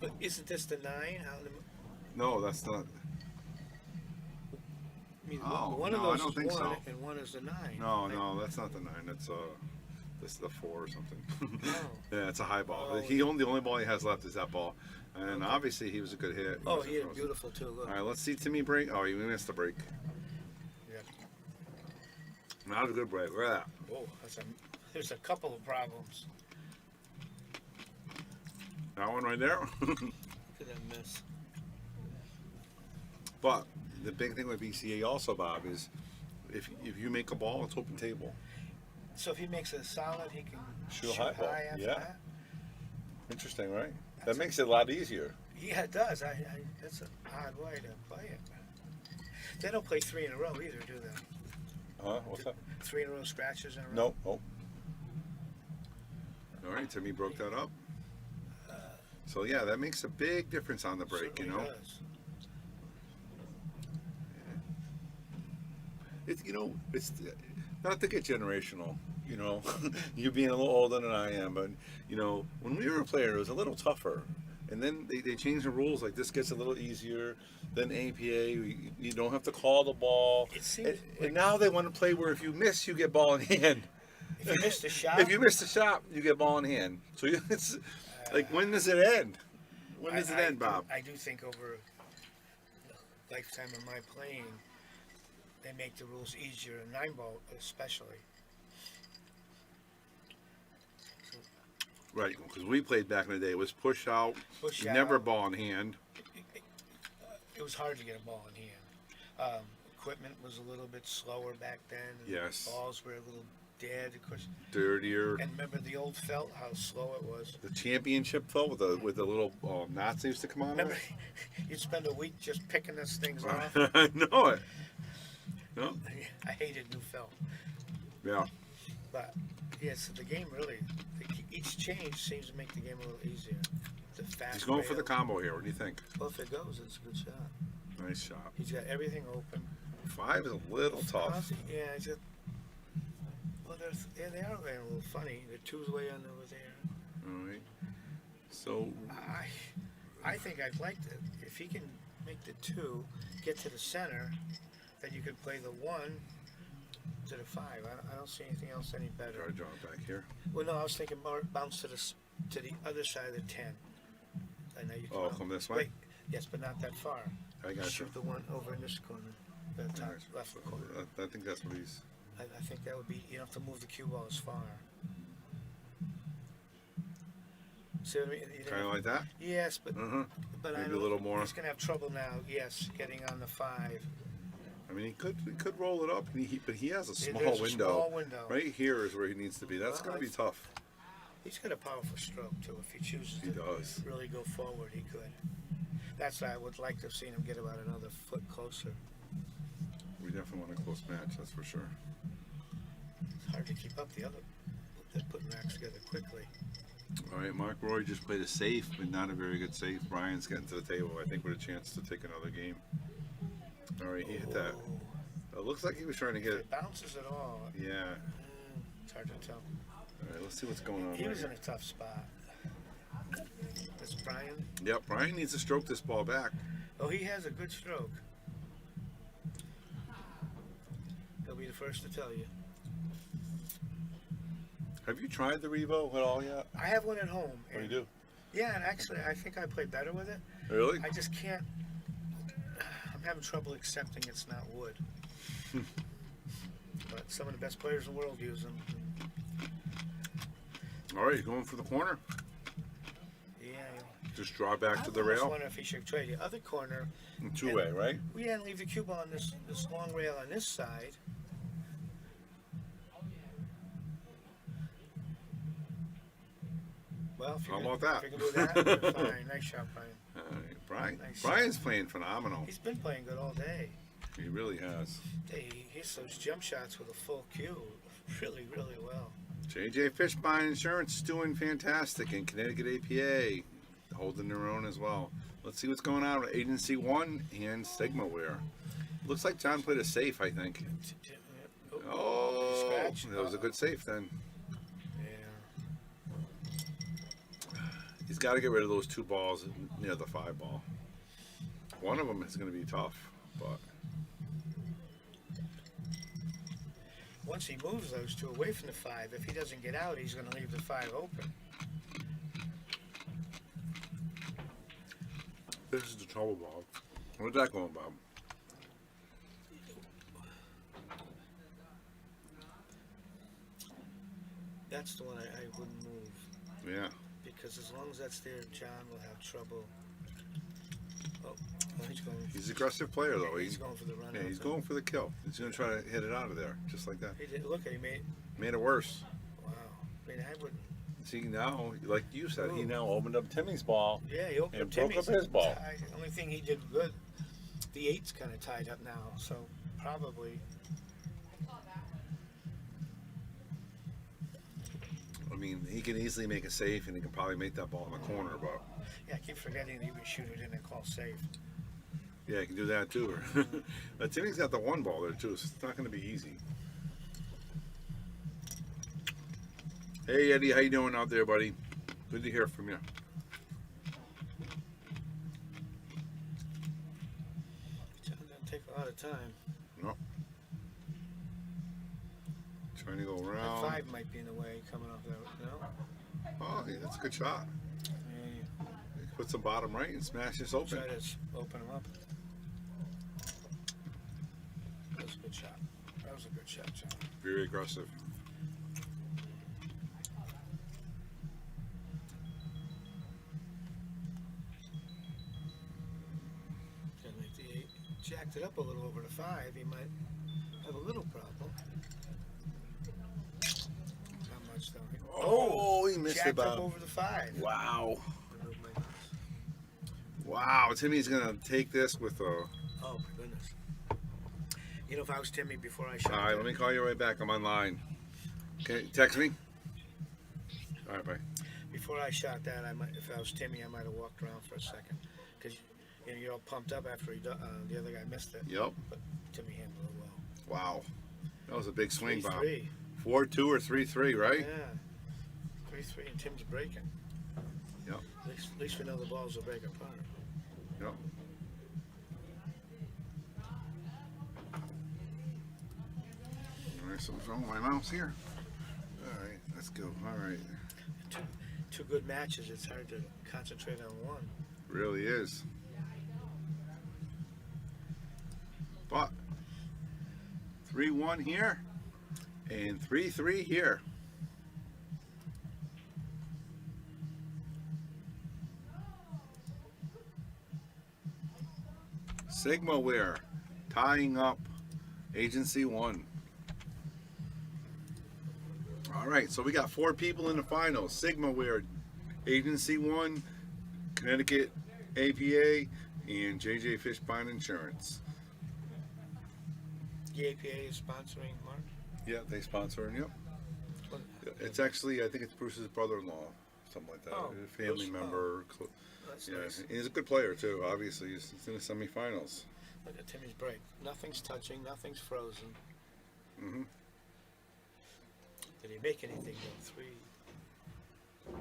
But isn't this the 9? No, that's not. I mean, Oh, one no, of I those don't is think 1 so. and one is the 9. No, that's not the 9. That's this is the 4 or something. Oh. Yeah, it's a high ball. Oh. The only ball he has left is that ball, and Okay. obviously he was a good hit. Oh, wasn't he hit it frozen. beautiful too. Look. All right, let's see Timmy break. Oh, he missed the break. Yeah. Not a good break. Look at that. Oh, there's a couple of problems. That one right there. Look at that miss. But the big thing with BCA also, Bob, is if you make a ball, it's open table. So if he makes it solid, he can Shoot a high ball. after Yeah. that? Interesting, right? That makes it a lot easier. Yeah, it does. That's an odd way to play it. They don't play 3 in a row either, do they? Huh? What's that? 3 in a row scratches in a row? No. Oh. All right, Timmy broke that up. So yeah, that makes a big difference on the break, you Certainly know. does. It's not to get generational, you know. You being a little older than I am, but when we were a player, it was a little tougher. And then they changed the rules. Like this gets a little easier. Then APA, you don't have to call the ball. It seems And now they want to play where if you miss, you get ball in hand. if you missed a shot, If you miss the shot, you get ball in hand. So it's like, when does it end? When does it end, Bob? I do think over the lifetime of my playing, they make the rules easier in 9 ball especially. Right, because we played back in the day. It was push out, Push never out. ball in hand. It was hard to get a ball in hand. Equipment was a little bit slower back then. And Yes. balls were a little dead, of course. Dirtier. And remember the old felt, how slow it was. The championship felt with the little knots that used to come on. Remember, you'd spend a week just picking those things off. I know it. No. I hated new felt, Yeah. but yes, the game really. Each change seems to make the game a little easier. The fast. He's going for the rail. combo here. What do you think? Well, if it goes, it's a good shot. Nice shot. He's got everything open. 5 is a little tough. Yeah, he's got. Well, they are going a little funny. The 2's way on over there. All right. So I think I'd like to, if he can make the 2, get to the center, then you could play the 1 to the 5. I don't see anything else any try better. to draw it back here. Well, no, I was thinking more bounce to the other side of the 10. I know you can. Oh, come this way? Wait, yes, but not that far. I got you. Shoot the one over in this corner, the top left corner. I think that's what he's. I think that would be, you don't have to move the cue ball as far. See what I mean? Kind of like that? Yes, but Uh-huh. but I Maybe a know little more. he's gonna have trouble now. Yes, getting on the 5. I mean, he could roll it up, but he has a Yeah, small there's a window. small window. Right here is where he needs to be. That's Well, going to be tough. He's got a powerful stroke too. If he chooses He to does. really go forward, he could. That's why I would like to have seen him get about another foot closer. We definitely want a close match, that's for sure. It's hard to keep up the other. They're putting racks together quickly. All right, Mark Roy just played a safe, but not a very good safe. Brian's getting to the table, I think, with a chance to take another game. All right, he hit that. Oh, It looks like he was trying to if get. it bounces at all, Yeah. it's hard to tell. All right, let's see what's going on. He right was in here. a tough spot. That's Brian. Yep, Brian needs to stroke this ball back. Oh, he has a good stroke. He'll be the first to tell you. Have you tried the Revo at all yet? I have one at home. What do you and- do? Yeah, and actually, I think I play better with it. Really? I just can't. I'm having trouble accepting it's not wood. But some of the best players in the world use them. All right, he's going for the corner. Yeah. Just draw back to the I almost rail. wonder if he should trade the other corner. Two-way, right? We had to leave the cue ball on this long rail on this side. Well, if How you're about that? If you can do that, you're fine. Nice shot, Brian. Brian. Nice. Brian's playing phenomenal. He's been playing good all day. He really has. He hits those jump shots with a full cue really, really well. JJ Fishbein Insurance is doing fantastic, and Connecticut APA holding their own as well. Let's see what's going on with Agency 1 and Stigmaware. Looks like John played a safe, I think. Oh, Scratch. that was a good safe then. Yeah. He's got to get rid of those 2 balls near the 5 ball. One of them is going to be tough, but Once he moves those 2 away from the 5, if he doesn't get out, he's going to leave the 5 open. this is the trouble, Bob. Where's that going, Bob? That's the one I wouldn't move. Yeah. Because as long as that's there, John will have trouble. Oh, he's going. He's an aggressive player, though. He's going for the run. Yeah, he's going for the kill. He's going to try to hit it out of there, just like that. He did. Look, he made. Made it worse. Wow. I mean, I wouldn't. See, now, like you said, he now opened up Timmy's ball. Yeah, he opened And up broke Timmy's. up his ball. The only thing he did good, the 8's kind of tied up now, so probably. I mean, he can easily make a safe, and he can probably make that ball in the corner, but Yeah, I keep forgetting that you can shoot it in and call safe. yeah, he can do that too. But Timmy's got the 1 ball there too, so it's not going to be easy. Hey Eddie, how you doing out there, buddy? Good to hear from you. John doesn't take a lot of time. No. Trying to go That around. 5 might be in the way coming off that. No. Oh, yeah, that's a good shot. Yeah, He puts the bottom right and smashes open. try to open him up. That was a good shot. That was a good shot, John. Very aggressive. Gotta make the 8. Jacked it up a little over the 5. He might have a little problem. Not much though. Oh, he missed it, Jacked up Bob. over the 5. Wow. I moved my mouse. Wow, Timmy's going to take this with a... Oh my goodness. You know, if I was Timmy before I shot. All right, that- let me call you right back. I'm online. Okay, text me. All right, bye. Before I shot that, I might, if I was Timmy, I might have walked around for a second, because you know, you're all pumped up after the other guy missed it. Yep. But Timmy handled it well. Wow. That was a big swing, Bob. 3-3. 4-2 or 3-3, right? Yeah. 3-3, and Tim's breaking. Yep. At least we know the balls will break apart. Yep. All right, so what's wrong with my mouse here? All right, let's go. All right. Two good matches. It's hard to concentrate on one. Really is. But 3-1 here and 3-3 here. Sigmaware tying up Agency 1. All right, so we got 4 people in the finals. Sigmaware, Agency 1, Connecticut APA, and JJ Fishbein Insurance. The APA is sponsoring Mark. Yeah, they sponsor him, yep. It's actually, I think it's Bruce's brother-in-law, something like that. Oh, A family Bruce, member. That's Yeah, nice. he's a good player too, obviously. He's in the semifinals. Look at Timmy's break. Nothing's touching. Nothing's frozen. Mm-hmm. Did he make anything though? 3.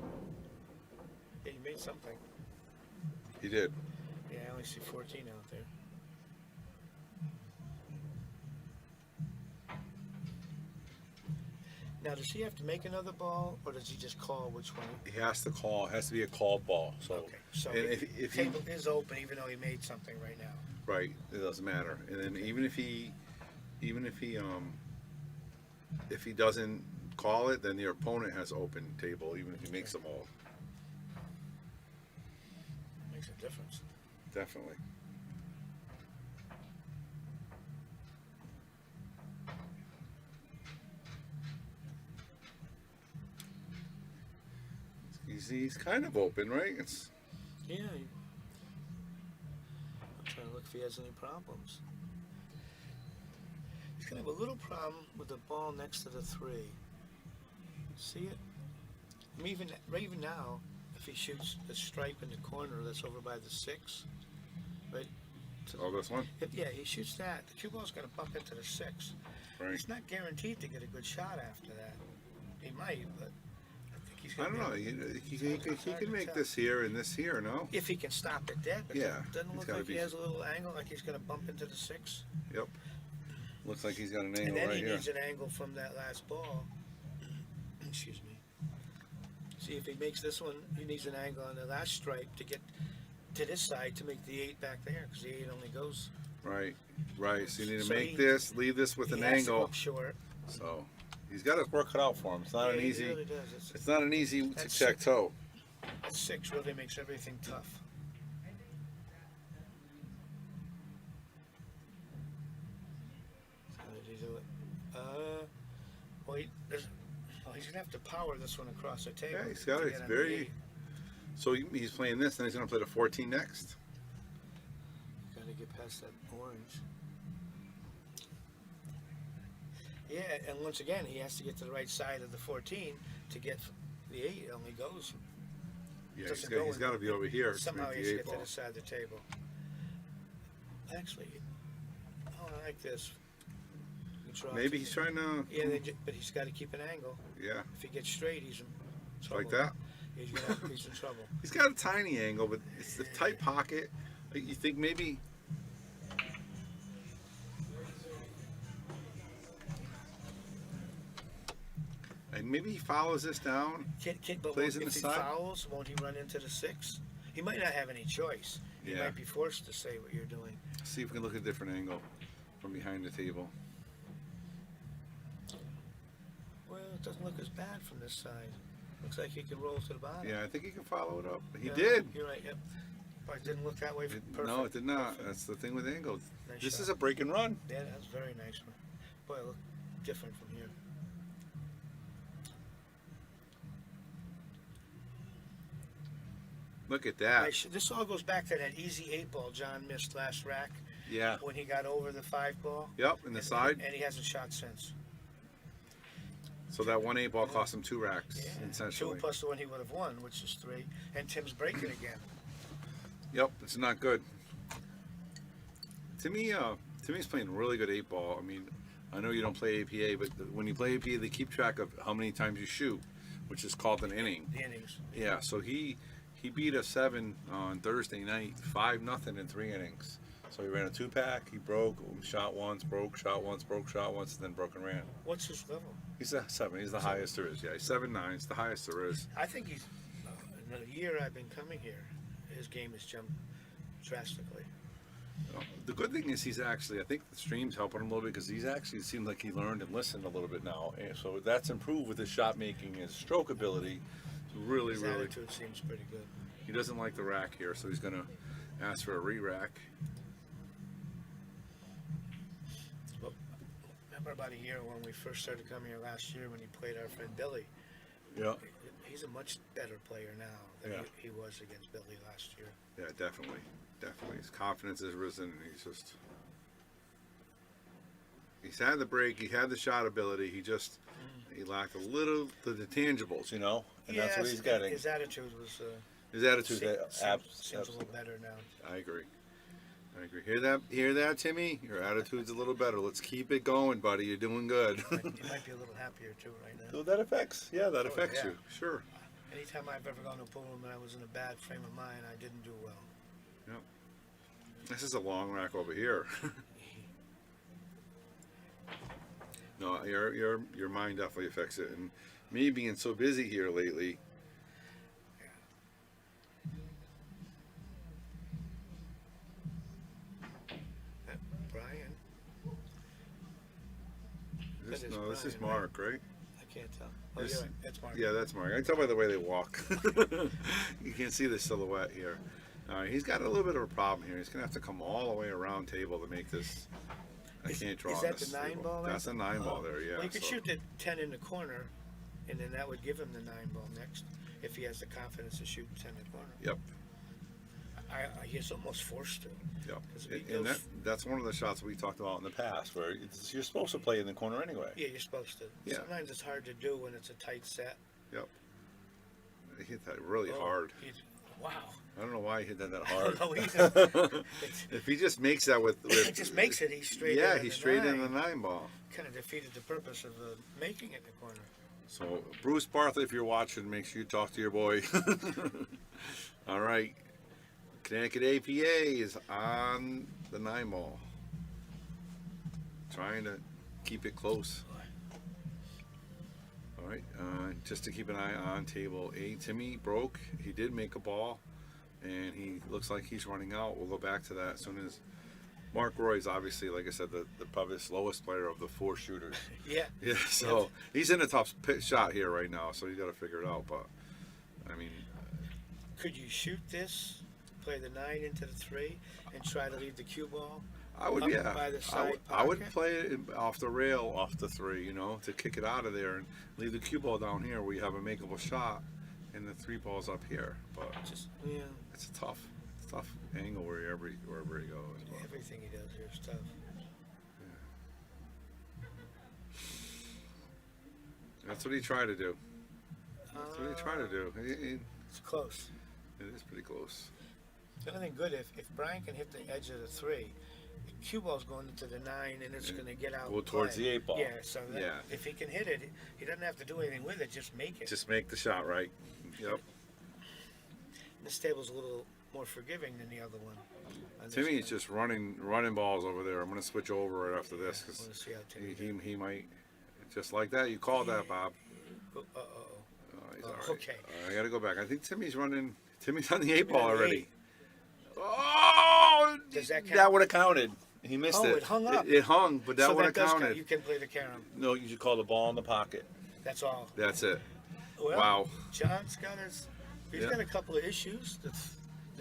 Yeah, he made something. He did. Yeah, I only see 14 out there. Now, does he have to make another ball, or does he just call which one? He has to call. It has to be a call ball. So, Okay, so and if the he table is open, even though he made something right now. right, it doesn't matter. And then even if he doesn't call it, then the opponent has open table, even if he makes them all. Makes a difference. Definitely. He's kind of open, right? It's Yeah, Look if he has any problems. He's gonna have a little problem with the ball next to the 3. See it? I mean, even now, if he shoots a stripe in the corner that's over by the 6, right? Oh, this one? Yeah, he shoots that. The cue ball's gonna bump into the 6. Right. He's not guaranteed to get a good shot after that. He might, but I think he's I gonna. don't know. He can make this here and this here, no? If he can stop it dead, but Yeah, it doesn't he's look gotta like he be- has a little angle, like he's gonna bump into the 6. Yep. Looks like he's got an And angle then right he here. needs an angle from that last ball. Excuse me. See, if he makes this one, he needs an angle on the last stripe to get to this side to make the 8 back there, because the 8 only goes. Right, right. So you need to So make he- this, leave this with He an has to go angle. up short. So he's got to work it out for him. It's not Yeah, an he easy. really does. It's not an easy That's tic tac toe. That 6 really makes everything tough. How did he do it? He's gonna have to power this one across the table. Yeah, he's got to it. get It's on the very. 8. So he's playing this, and he's going to play the 14 next. Gotta get past that orange. Yeah, and once again, he has to get to the right side of the 14 to get the 8. It only goes. Yeah, Doesn't he's go got to in- be over here to Somehow make he the has to 8 get to ball. the side of the table. Actually, I like this. You draw Maybe to- he's trying to. Yeah, but he's got to keep an angle. Yeah, If he gets straight, he's in trouble. like that. He's in trouble. He's got a tiny angle, but it's the tight pocket. You think maybe. And maybe he follows this down. But Plays in if the he side? fouls, won't he run into the 6? He might not have any choice. He Yeah. might be forced to say what you're doing. See if we can look at a different angle from behind the table. Well, it doesn't look as bad from this side. Looks like he can roll to the bottom. Yeah, I think he can follow it up. He Yeah, did. You're right, yep. But it didn't look that way. Perfect. No, it did not. Perfect. That's the thing with angles. Nice This shot. is a break and run. Yeah, that's a very nice one. Boy, it looked different from here. Look at that. This all goes back to that easy 8 ball John missed last rack Yeah. when he got over the 5 ball. Yep, in the side. And he hasn't shot since. So that 1 8 ball cost him 2 racks, Yeah. essentially. 2 plus the one he would have won, which is 3. And Tim's breaking again. Yep, it's not good. Timmy's playing really good 8 ball. I mean, I know you don't play APA, but when you play APA, they keep track of how many times you shoot, which is called an inning. The innings. Yeah, so he beat a 7 on Thursday night, 5-0 in 3 innings. So he ran a 2-pack, he broke, shot once, broke, shot once, broke, shot once, and then broke and ran. What's his level? He's a 7. He's the highest there is. Yeah, he's 7'9". It's the highest there is. I think he's. In the year I've been coming here, his game has jumped drastically. The good thing is he's actually, I think the stream's helping him a little bit because he's actually seemed like he learned and listened a little bit now. And so that's improved with his shot making, his stroke ability. Really, His really. attitude seems pretty good. He doesn't like the rack here, so he's going to ask for a re-rack. Well, remember about a year when we first started coming here last year when he played our friend Billy. Yeah. He's a much better player now than Yeah. he was against Billy last year. Yeah, definitely. Definitely. His confidence has risen, and he's had the break, he had the shot ability, he lacked a little, the tangibles, and that's what he's getting. His attitude was. His attitude, Seems a little better now. I agree. Hear that, Timmy? Your attitude's a little better. Let's keep it going, buddy. You're doing good. He might be a little happier too right now. So that affects yeah. you. Sure. Anytime I've ever gone to a pool room and I was in a bad frame of mind, I didn't do well. Yep. This is a long rack over here. No, your mind definitely affects it, and me being so busy here lately. Brian, This is is Brian, Mark, right? I can't tell. Oh, This- you're right. That's Mark. Yeah, that's Mark. I can tell by the way they walk. You can see the silhouette here. He's got a little bit of a problem here. He's gonna have to come all the way around table to make this. I can't draw. Is on that this the 9 table. ball? That's a 9 ball there. Yeah. Well, you could so- shoot the 10 in the corner, and then that would give him the 9 ball next, if he has the confidence to shoot 10 in the corner. Yep. He's almost forced to. Yeah, 'Cause if he and goes- that's one of the shots we talked about in the past, where you're supposed to play in the corner anyway. Yeah, you're supposed to. Yeah. Sometimes it's hard to do when it's a tight set. Yep. He hit that really Oh, hard. Wow. I don't know why he hit that I hard. don't know either. If he just makes that with It just makes it. He's straight. yeah, in he's the straight in nine. the 9 ball. Kind of defeated the purpose of making it in the corner. So Bruce Bartlett, if you're watching, make sure you talk to your boy. All right, Connecticut APA is on the 9 ball, trying to keep it close. All right, just to keep an eye on table A. Timmy broke. He did make a ball, and he looks like he's running out. We'll go back to that as soon as. Mark Roy's obviously, like I said, the probably slowest player of the 4 shooters. Yeah. Yeah, so he's in a tough shot here right now, so you got to figure it out. But I mean, Could you shoot this, play the 9 into the 3, and try to leave the cue ball? I would, Up yeah, by the side I would pocket? play it off the rail, off the 3, you know, to kick it out of there and leave the cue ball down here where you have a makeable shot, and the 3 ball's up here. But Just yeah. it's a tough angle wherever he goes. But Everything he does here is tough. that's what he tried to do. That's what he tried to do. It's close. It is pretty close. The only thing good if Brian can hit the edge of the 3, the cue ball's going into the 9 and it's going to get out. Go and towards play. the 8 ball. Yeah. So that, Yeah. if he can hit it, he doesn't have to do anything with it. Just make it. Just make the shot right. Yep. This table's a little more forgiving than the other one. On this Timmy is one. just running balls over there. I'm going to switch over right after this I because want to see how Timmy. he might just like that. You called that, Bob. Oh, Oh, he's Oh, all right. okay. I got to go back. I think Timmy's running. Timmy's on the 8 Timmy ball on the already. 8. Oh, Does that count? that would have counted. He missed Oh, it. it hung up. It hung, but that So would have does count. counted. You can play the carom. No, you should call the ball in the pocket. That's all. That's it. Well, Wow. John's got his. He's Yeah. got a couple of issues. The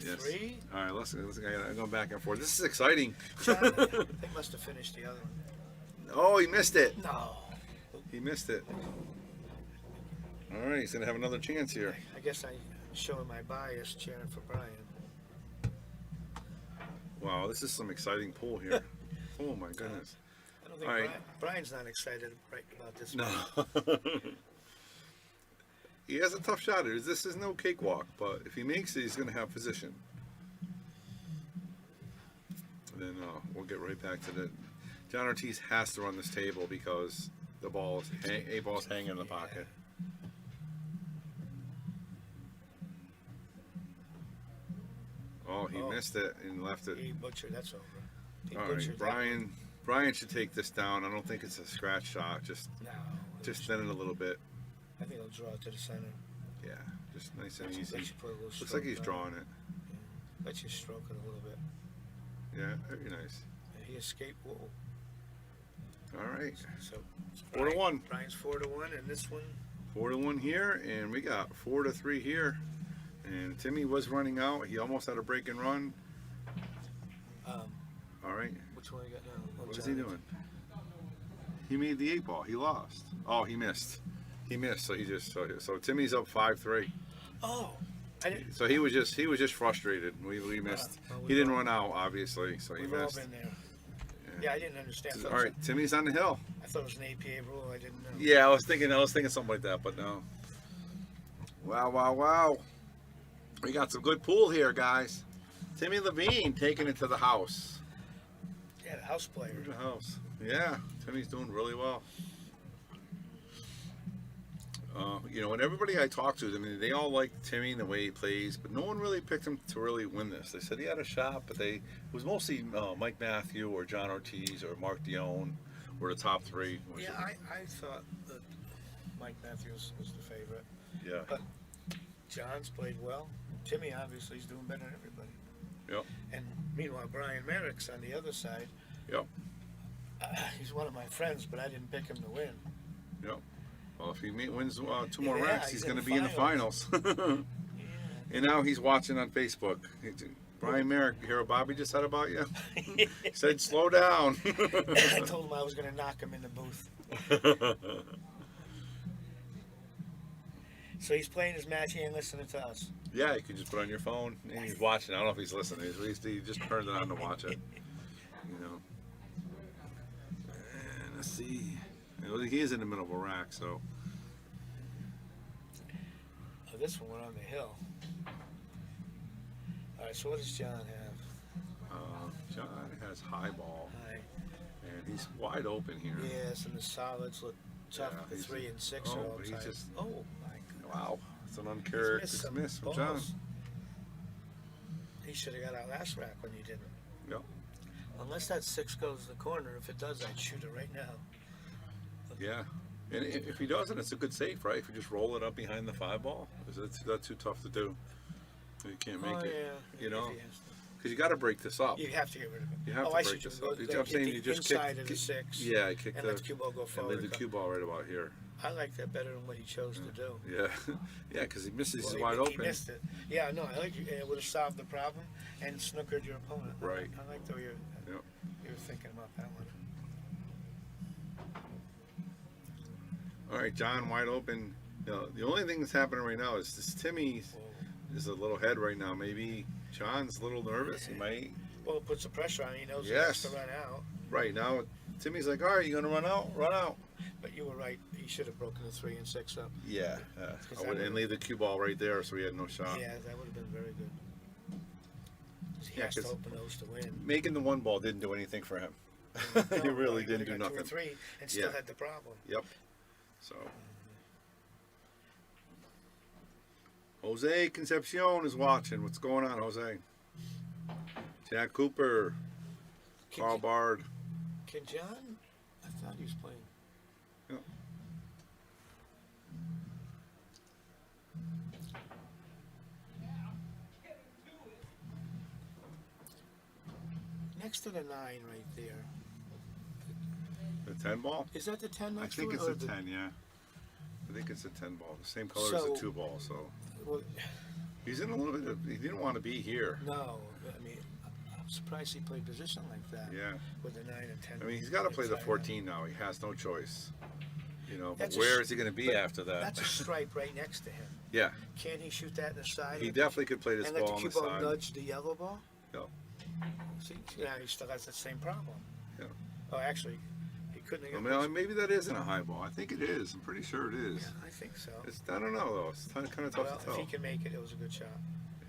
Yes. 3. All right, let's go back and forth. This is exciting. John, they must have finished the other one. Oh, he missed it. No. He missed it. All right, he's gonna have another chance here. I guess I'm showing my bias cheering for Brian. Wow, this is some exciting pool here. Oh my goodness. I don't think All right. Brian's not excited right about this. No. one. He has a tough shot here. This is no cakewalk, but if he makes it, he's going to have position. And then we'll get right back to the. John Ortiz has to run this table because the ball's hanging in the pocket. Oh, he missed it and left it. He butchered. That's over. He All butchered right, Brian should take this down. I don't think it's a scratch shot. Just that one. No. thin it a little bit. I think he'll draw it to the center. Yeah, just nice and Let easy. you put a little Looks stroke like he's on it. drawing it. Let you stroke it a little bit. Yeah, very nice. And he escaped. Whoa. All right, So 4-1. Brian's 4-1, and this one. 4-1 here, and we got 4-3 here. And Timmy was running out. He almost had a break and run. All right, Which one you got now? what is he doing? He made the 8 ball. He lost. Oh, he missed. He missed. So he just so Timmy's up 5-3. Oh, I didn't. So he was just frustrated. We missed. well, He didn't run out, obviously, so he We've all missed. been there. Yeah, I didn't understand. All right, Timmy's on the hill. I thought it was an APA rule. I didn't know. Yeah, I was thinking something like that, but no. Wow. We got some good pool here, guys. Timmy Levine taking it to the house. Yeah, the house player. To the house. Yeah, Timmy's doing really well. And everybody I talked to, I mean, they all like Timmy and the way he plays, but no one really picked him to really win this. They said he had a shot, but it was mostly Mike Matthew or John Ortiz or Mark Dion were the top 3. Yeah, I thought that Mike Matthews was the favorite. Yeah. But John's played well. Timmy obviously is doing better than everybody. Yep. And meanwhile, Brian Merrick's on the other side. Yep. He's one of my friends, but I didn't pick him to win. Yep. Well, if he wins 2 more Yeah, racks, he's he's in going to the be in the finals. Yeah. And now he's watching on Facebook. Brian Merrick, you hear what Bobby just said about you? He said, slow down. I told him I was going to knock him in the booth. So he's playing his match and listening to us. Yeah, you can just put it on your phone and he's watching. I don't know if he's listening. He just turned it on to watch it. You know. And let's see. He is in the middle of a rack, so. Oh, this one went on the hill. All right, so what does John have? John has high ball, High. and he's wide open here. Yes, and the solids look tough. Yeah, The he's- 3 and 6 oh, are all but he's tight. just- Oh my God. Wow, it's an He's uncharacteristic some miss from John. balls. He should have got out last rack when he didn't. Yep. Unless that 6 goes to the corner. If it does, I'd shoot it right now. Yeah. And if he doesn't, it's a good save, right? If you just roll it up behind the 5 ball, that's too tough to do. You can't make it. Yeah. You know, If he has to. because you got to break this up. You have to get rid of it. You have to I break see this you. up. Go I'm saying hit you the just inside kick. of the 6. Yeah, kick And the let the cue ball go and forward. leave the cue ball right about here. I like that better than what he chose to do. Yeah, yeah, because he misses. Well, He's wide he open. missed it. Yeah, no, I like it. It would have solved the problem and snookered your opponent. Right. I like the way Yep. you're thinking about that one. All right, John, wide open. You know, the only thing that's happening right now is this Timmy Whoa. is a little head right now. Maybe John's a little nervous. He might. Well, it puts the pressure on. He knows Yes. he has to run out. Right now, Timmy's like, all right, you gonna run out? Run out. But you were right. He should have broken the 3 and 6 up. Yeah. Because I would, and leave the cue ball right there, so he had no shot. Yeah, that would have been very good. 'Cause he Yeah, has to 'cause open those to win. Making the 1 ball didn't do anything for him. he No, really he didn't would've do got 2 or nothing. 3 and still Yeah. had the problem. Yep. So. Jose Concepcion is watching. What's going on, Jose? Jack Cooper, Can, Carl Bard. can John? I thought he was playing. Yeah. Next to the 9 right there. The 10 ball? Is that the 10 I next think to it's it? a or the- 10, yeah. I think it's a 10 ball. The same color as So- the 2 ball, so. Well, He's in a little bit of, he didn't want to be here. no, I mean, I'm surprised he played position like that Yeah. with the 9 and 10. I mean, he's got to play the inside 14 now. He has no choice. You know, but That's a where s- is he going to be but after that? That's a stripe right next to him. Yeah, Can he shoot that in the side? he and- definitely could play this and let ball the on the cue ball side. nudge the yellow ball? Yep. See, yeah, he still has the same problem. Yeah. Oh, actually, he couldn't have I got mean, maybe that isn't a high ball. I think it is. I'm pretty sure it is. Yeah, I think so. It's, I don't know though. It's kind of tough Well, to if tell. he can make it, it was a good shot.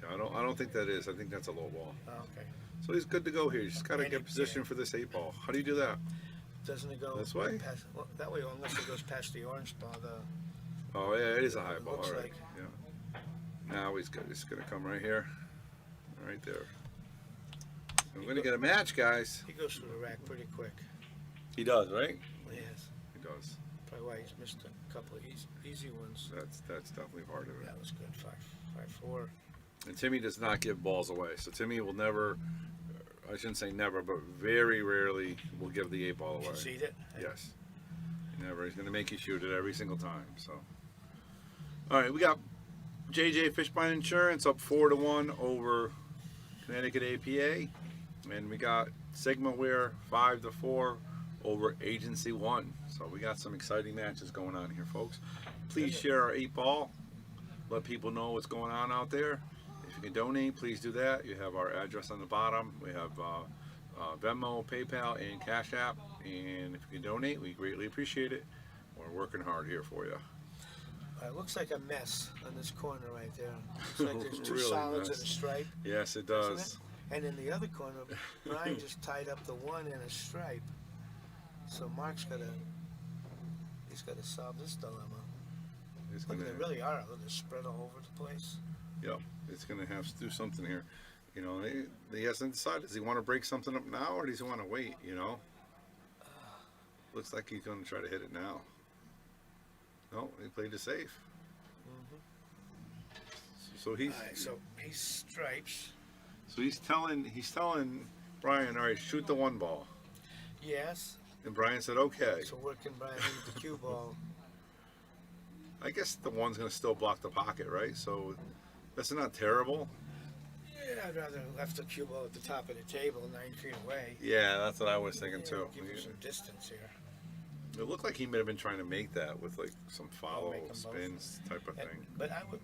Yeah, I don't think that is. I think that's a low ball. Oh, okay. So he's good to go here. He's just got to And get he- position yeah. for this 8 ball. How do you do that? Doesn't it go This way? Past, well, that way, unless it goes past the orange ball. Oh yeah, it is a high ball. Looks All right. like. Yeah. Now he's good. He's gonna come right here, right there. We're gonna get a match, guys. He goes through the rack pretty quick. He does, right? Yes. He does. Probably why he's missed a couple of easy ones. That's definitely part of it. That was good. 5-4. And Timmy does not give balls away. So Timmy will never, I shouldn't say never, but very rarely will give the 8 ball away. Concede it. Yes. Never. He's going to make you shoot it every single time. So, all right, we got JJ Fishbein Insurance up 4-1 over Connecticut APA, and we got Sigmaware 5-4 over Agency 1. So we got some exciting matches going on here, folks. Please share our 8 ball. Let people know what's going on out there. If you can donate, please do that. You have our address on the bottom. We have Venmo, PayPal, and Cash App. And if you can donate, we greatly appreciate it. We're working hard here for you. It looks like a mess on this corner right there. Looks like there's 2 Really solids mess. and a stripe. Yes, it Doesn't does. it? And in the other corner, Brian just tied up the 1 in a stripe. So Mark's he's got to solve this dilemma. It's Look, gonna, they really are. They're spread all over the place. yep, it's going to have to do something here. You know, he hasn't decided. Does he want to break something up now, or does he want to wait? You know, looks like he's going to try to hit it now. No, he played it safe. So he's All right, so he's stripes. he's telling Brian, all right, shoot the 1 ball. Yes. And Brian said, okay. So where can Brian leave the cue ball? I guess the 1's going to still block the pocket, right? So that's not terrible. Yeah, I'd rather left the cue ball at the top of the table, 9 feet away. Yeah, that's what I was thinking Yeah, too. Give him some distance here. It looked like he may have been trying to make that with like some follow make 'em both. spins type of thing. But I would,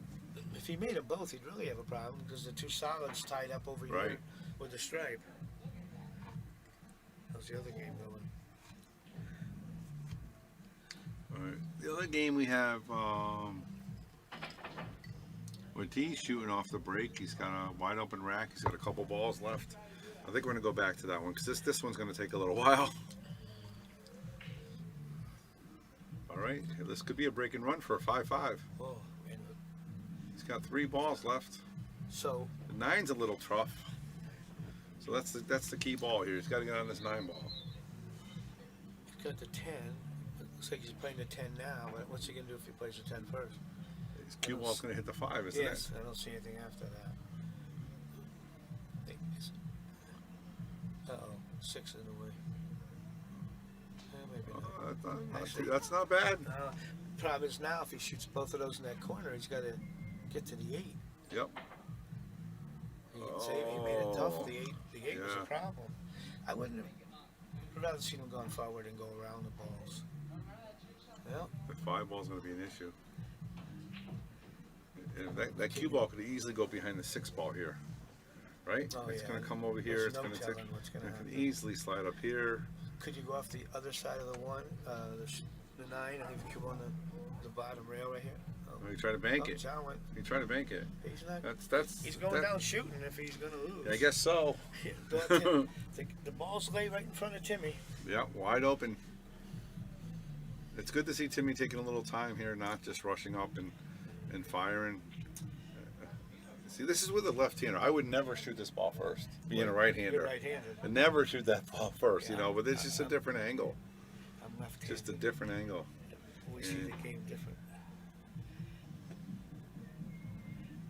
if he made them both, he'd really have a problem because the two solids tied up over here Right. with the stripe. That was the other game going. All right. The other game we have, Ortiz shooting off the break. He's got a wide open rack. He's got a couple balls left. I think we're gonna go back to that one because this one's gonna take a little while. All right, this could be a break and run for a 5-5. Whoa. And He's got 3 balls left. so, The 9's a little tough. So that's the key ball here. He's got to get on this 9 ball. he's got the 10. It looks like he's playing the 10 now, but what's he going to do if he plays the 10 first? His cue ball's gonna hit the 5, isn't Yes, it? I don't see anything after that. Uh-oh, 6 in the way. Maybe not. Actually- That's not bad. Problem is now, if he shoots both of those in that corner, he's got to get to the 8. Yep. You can say he made it tough. Oh, The eight was yeah. a problem. I wouldn't have. I'd rather seen him going forward and go around the balls. Well, The 5 ball's gonna be an issue. And that cue ball could easily go behind the 6 ball here, right? Oh, It's yeah. gonna come over here. There's It's no gonna take. telling what's gonna It can happen. easily slide up here. could you go off the other side of the 1, the 9, and leave the cube on the bottom rail right here? You try to bank Oh, it. John went. You try to bank it. He's not. That's. He's going that- down shooting if he's going to lose. I guess so. The balls lay right in front of Timmy. Yeah, wide open. It's good to see Timmy taking a little time here, not just rushing up and firing. See, this is with a left-hander. I would never shoot this ball first, being a right-hander. You're right-handed. I'd never shoot that ball first, Yeah, but it's just a different angle. I'm left-handed. Just a different angle. We see the game different.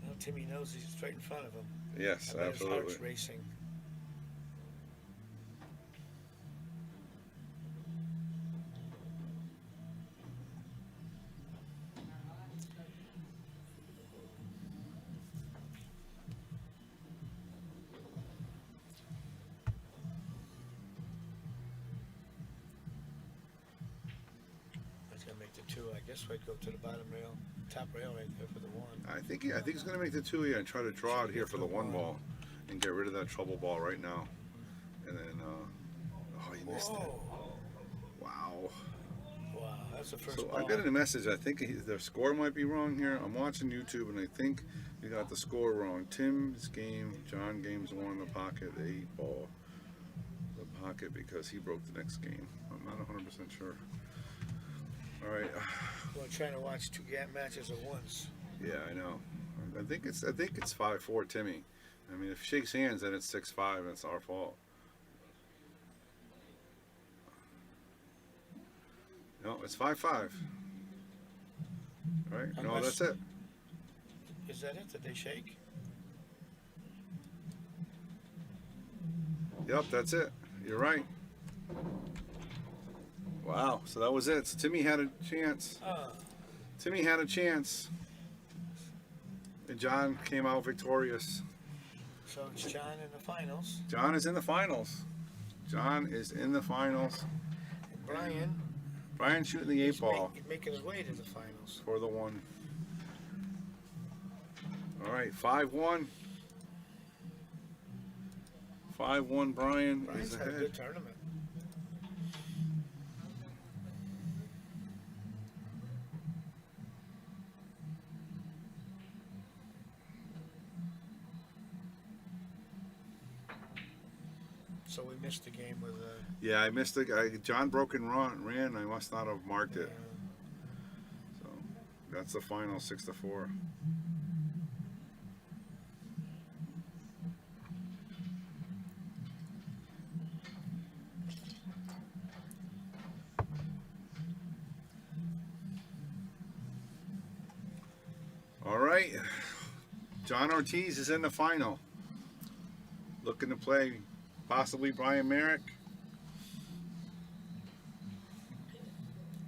Now Timmy knows he's right in front of him. Yes, I bet his absolutely. heart's racing. That's gonna make the 2. I guess we'd go to the bottom rail, top rail right there for the 1. I think he's going to make the 2 here and try to draw it here for the 1 ball and get rid of that trouble ball right now. And then, oh, he missed it. Whoa. Wow. Wow, that's the first So ball. I got a message. I think the score might be wrong here. I'm watching YouTube and I think we got the score wrong. Tim's game, John game's 1 in the pocket, 8 ball. The pocket because he broke the next game. I'm not 100% sure. All right. We're trying to watch 2 gap matches at once. Yeah, I know. I think it's 5-4 Timmy. I mean, if it shakes hands, then it's 6-5. That's our fault. No, it's 5-5. All right. No, Unless- that's it. Is that it? Did they shake? Yep, that's it. You're right. Wow. So that was it. So Timmy had a chance. Timmy had a chance. And John came out victorious. So it's John in the finals. John is in the finals. John is in the finals. And Brian Brian shooting the 8 is ball making his way to the finals. for the 1. All right, 5-1. 5-1 Brian Brian's is had a ahead. good tournament. So we missed the game with Yeah, I missed the guy. John broke and ran. I must not have marked it. So that's the final, 6-4. All right, John Ortiz is in the final. Looking to play possibly Brian Merrick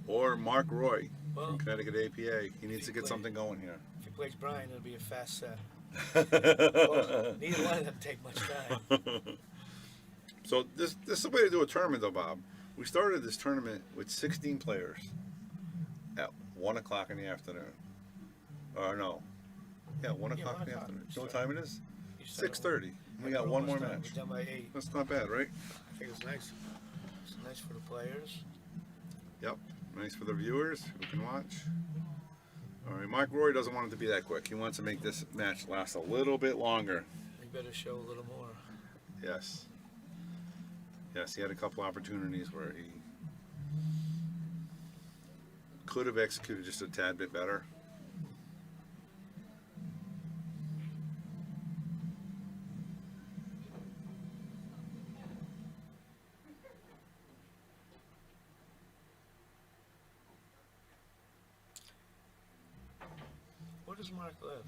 or Mark Roy well, from Connecticut APA. He needs he to get played- something going here. if he plays Brian, it'll be a fast set. Well, neither one of them take much time. So this is the way to do a tournament, though, Bob. We started this tournament with 16 players at 1 o'clock in the afternoon. Or no. Yeah, 1 o'clock in the afternoon. You know what time it is? You said 6:30. We it- got one more almost done. match. We're done by 8. That's not bad, right? I think it's nice. It's nice for the players. Yep. Nice for the viewers who can watch. All right, Mike Roy doesn't want it to be that quick. He wants to make this match last a little bit longer. We better show a little more. Yes. Yes, he had a couple opportunities where he could have executed just a tad bit better. Where does Mark live?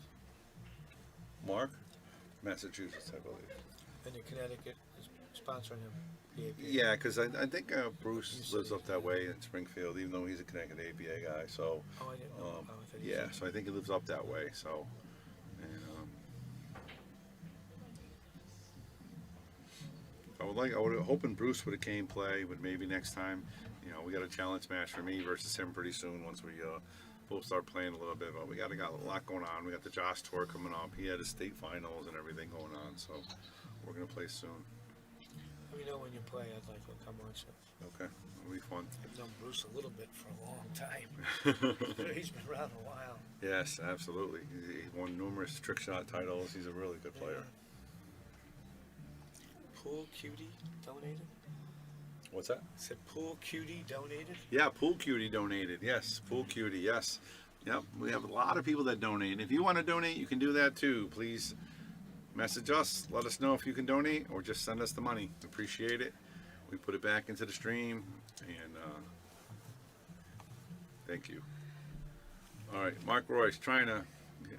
Mark? Massachusetts, I believe. And in Connecticut is sponsoring him. The APA. Yeah, because I think Bruce lives up that way in Springfield, even though he's a Connecticut APA guy. So, Oh, I didn't know. I thought he yeah, said- so I think he lives up that way. So, and, I would have hoping Bruce would have came play, but maybe next time, we got a challenge match for me versus him pretty soon once we both start playing a little bit. But we got a lot going on. We got the Josh tour coming up. He had his state finals and everything going on. So we're gonna play soon. Let me know when you play. I'd like to come watch it. Okay, it'll be fun. I've known Bruce a little bit for a long time. He's been around a while. Yes, absolutely. He won numerous trick shot titles. He's a really good player. Pool Cutie donated? What's that? I said Pool Cutie donated? Yeah, Pool Cutie donated. Yes, Pool Cutie. Yes. Yep. We have a lot of people that donate. If you want to donate, you can do that too. Please message us. Let us know if you can donate, or just send us the money. Appreciate it. We put it back into the stream, and thank you. All right, Mark Roy's trying to.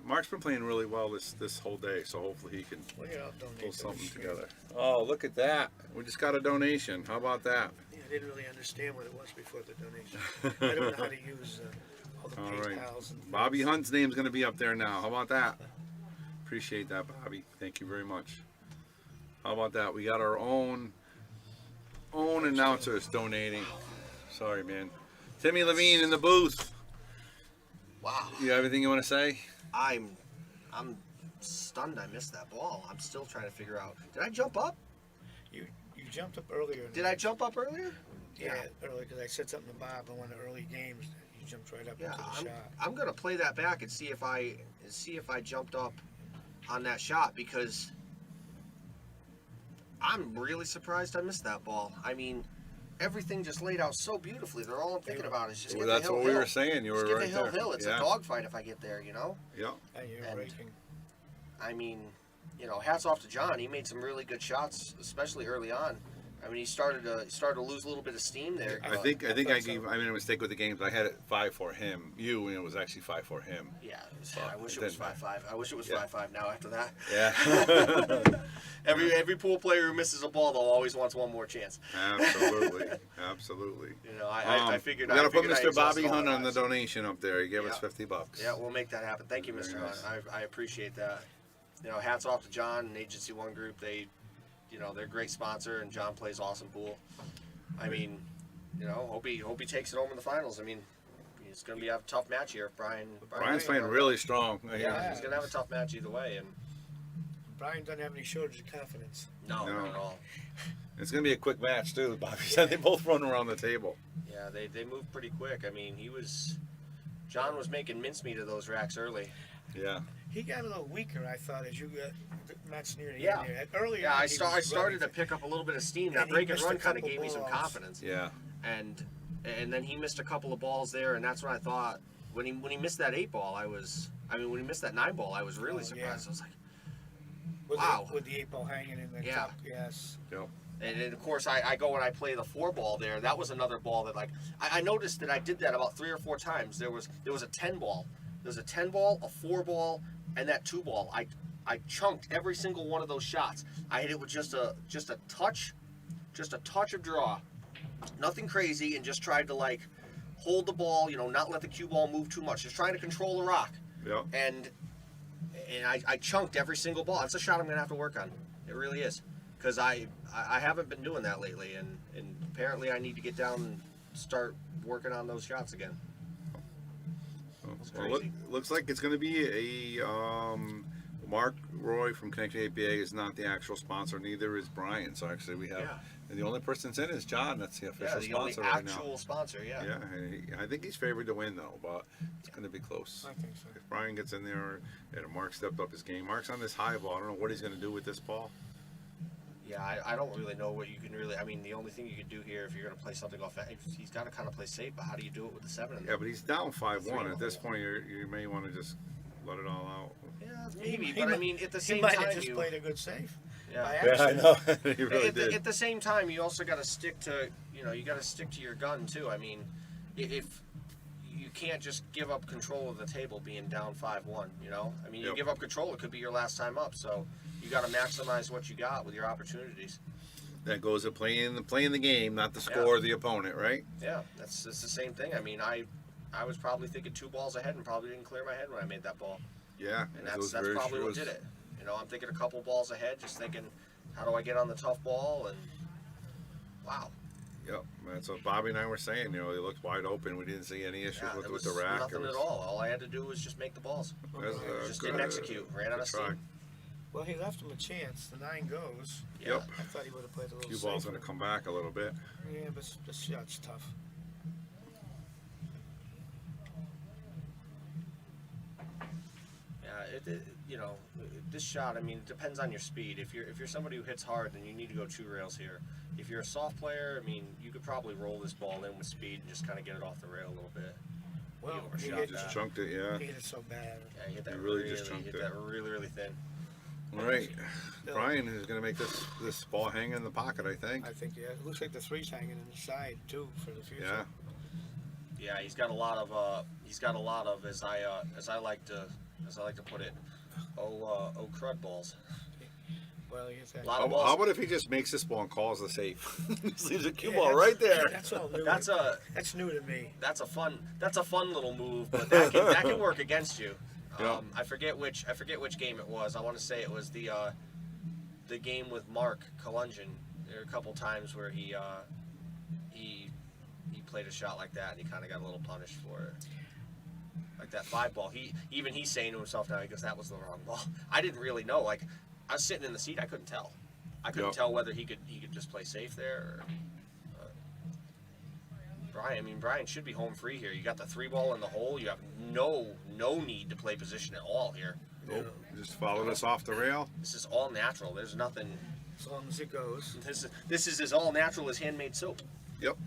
Mark's been playing really well this whole day, so hopefully he can Well, yeah, I'll donate pull to the something stream. together. Oh, look at that! We just got a donation. How about that? Yeah, I didn't really understand what it was before the donation. I don't know how to use all the All right. PayPals and Bobby things. Hunt's name's going to be up there now. How about that? Appreciate that, Bobby. Thank you very much. How about that? We got our own announcers donating. Sorry, man. Timmy Levine in the booth. Wow. You have anything you want to say? I'm stunned I missed that ball. I'm still trying to figure out. Did I jump up? You jumped up earlier. Did I jump up earlier? Yeah, earlier because I said something to Bob in one of the early games. You jumped right up Yeah, into the shot. I'm gonna play that back and see if I jumped up on that shot, because I'm really surprised I missed that ball. I mean, everything just laid out so beautifully. They're all I'm thinking about is just Well, get that's the hill what we hill. were saying. You Just were get right the hill there. hill. It's Yeah. a dogfight if I get there, you know. Yeah. You're And- breaking. I mean, hats off to John. He made some really good shots, especially early on. I mean, he started to lose a little bit of steam there. I but- think I thought so. made a mistake with the games. I had it 5 for him. And it was actually 5 for him. Yeah, Well, I wish it it was didn't matter. 5-5. I wish it was Yeah. 5-5 now after that. Yeah. Every pool player who misses a ball though always wants one more chance. Absolutely. Absolutely. I figured. We gotta I put figured I Mr. Bobby exhausted all Hunt the on the guys. donation up there. He gave us Yeah. $50. Yeah, we'll make that happen. Thank you, Very Mr. nice. Hunt. I appreciate that. Hats off to John and Agency One Group. They, they're a great sponsor, and John plays awesome pool. I mean, hope he takes it home in the finals. I mean, it's gonna be a tough match here. Brian's playing really strong. Yeah, he's gonna have a tough match either way, and Brian doesn't have any shortage of confidence. no, No. not at all. It's gonna be a quick match too. Bobby said they both run around the table. Yeah, they moved pretty quick. I mean, John was making mincemeat of those racks early. Yeah. He got a little weaker, I thought, as you got matched near the Yeah. end there. Earlier, Yeah, on, I he was started to running. pick up a little bit of steam. And That he break and missed a run kind of couple gave me some balls. confidence. Yeah. And then he missed a couple of balls there, and that's when I thought when he missed that 8 ball, when he missed that 9 ball, I was really Oh, surprised. yeah. I was like, With wow. with the 8 ball hanging in the Yeah. top. Yes. Yep. and then of course I go and I play the 4 ball there. That was another ball that I noticed that I did that about 3 or 4 times. There was a 10 ball. There was a 10 ball, a 4 ball, and that 2 ball. I chunked every single one of those shots. I hit it with just a touch of draw, nothing crazy, and just tried to hold the ball, not let the cue ball move too much, just trying to control the rock. Yep. And I chunked every single ball. That's a shot I'm gonna have to work on. It really is, because I haven't been doing that lately, and apparently I need to get down and start working on those shots again. It's Well, crazy. looks like it's going to be a Mark Roy from Connected APA is not the actual sponsor. Neither is Brian. So actually, we have and the only person that's in is John. That's the official the only sponsor right now. actual sponsor. Yeah. Yeah, I think he's favored to win though, but it's going to be close. I think so. If Brian gets in there, and Mark stepped up his game. Mark's on this high ball. I don't know what he's going to do with this ball. Yeah, I don't really know what you can really. I mean, the only thing you could do here, if you're going to play something off, he's got to kind of play safe. But how do you do it with the 7? Yeah, but he's down 5-1. Three At this level. point, you may want to just let it all out. Yeah, maybe. He But I might- mean, at the He same might time, have just you. played a good save. Yeah. By Yeah, I accident. know. He really at, did. at the same time, you also got to stick to, you got to stick to your gun too. I mean, if you can't just give up control of the table being down 5-1, I mean, you Yep. give up control, it could be your last time up. So you got to maximize what you got with your opportunities. That goes to playing the game, not the score of the opponent, right? Yeah, it's the same thing. I mean, I was probably thinking 2 balls ahead and probably didn't clear my head when I made that ball, Yeah, and it that's was that's very probably true. what did it. I'm thinking a couple balls ahead, just thinking, how do I get on the tough ball? And wow. Yep, that's what Bobby and I were saying. He looked wide open. We didn't see any issues Yeah, with there was the rack. nothing It was, at all. All I had to do was just make the balls. it was, Just good- didn't execute. Ran out of good try. steam. Well, he left him a chance. The 9 goes. Yeah. Yep. I thought he would have played a little Cue ball's safer. going to come back a little bit. Yeah, but the shot's tough. Yeah, this shot. I mean, it depends on your speed. If you're somebody who hits hard, then you need to go 2 rails here. If you're a soft player, I mean, you could probably roll this ball in with speed and just kind of get it off the rail a little bit. Well, He he overshot hit, Just that. chunked it, yeah. he hit it so bad. Yeah, he hit that He really really, just chunked hit it. that really, really thin. All right, No. Brian is going to make this ball hang in the pocket, I think. I think, yeah. It looks like the 3's hanging in the side, too, for the future. Yeah, Yeah, he's got a lot of as I like to put it, crud balls. Well, you think. A lot how, of balls. how about if he just makes this ball and calls the safe? Just leaves a cue Yeah, ball that's- right there. That's all new. That's new to me. That's a fun little move, but that can work against you. Yeah. I forget which game it was. I want to say it was the game with Mark Kalungian. There were a couple times where he played a shot like that and he kind of got a little punished for it. Like that 5 ball. He's saying to himself now, he goes, that was the wrong ball. I didn't really know. Like, I was sitting in the seat, I couldn't tell. I couldn't Yep. tell whether he could just play safe there. Or, Brian should be home free here. You got the 3 ball in the hole. You have no need to play position at all here. Nope. Just followed us off the rail. This is all natural. There's nothing. As long as it goes. This is as all natural as handmade soap. Yep.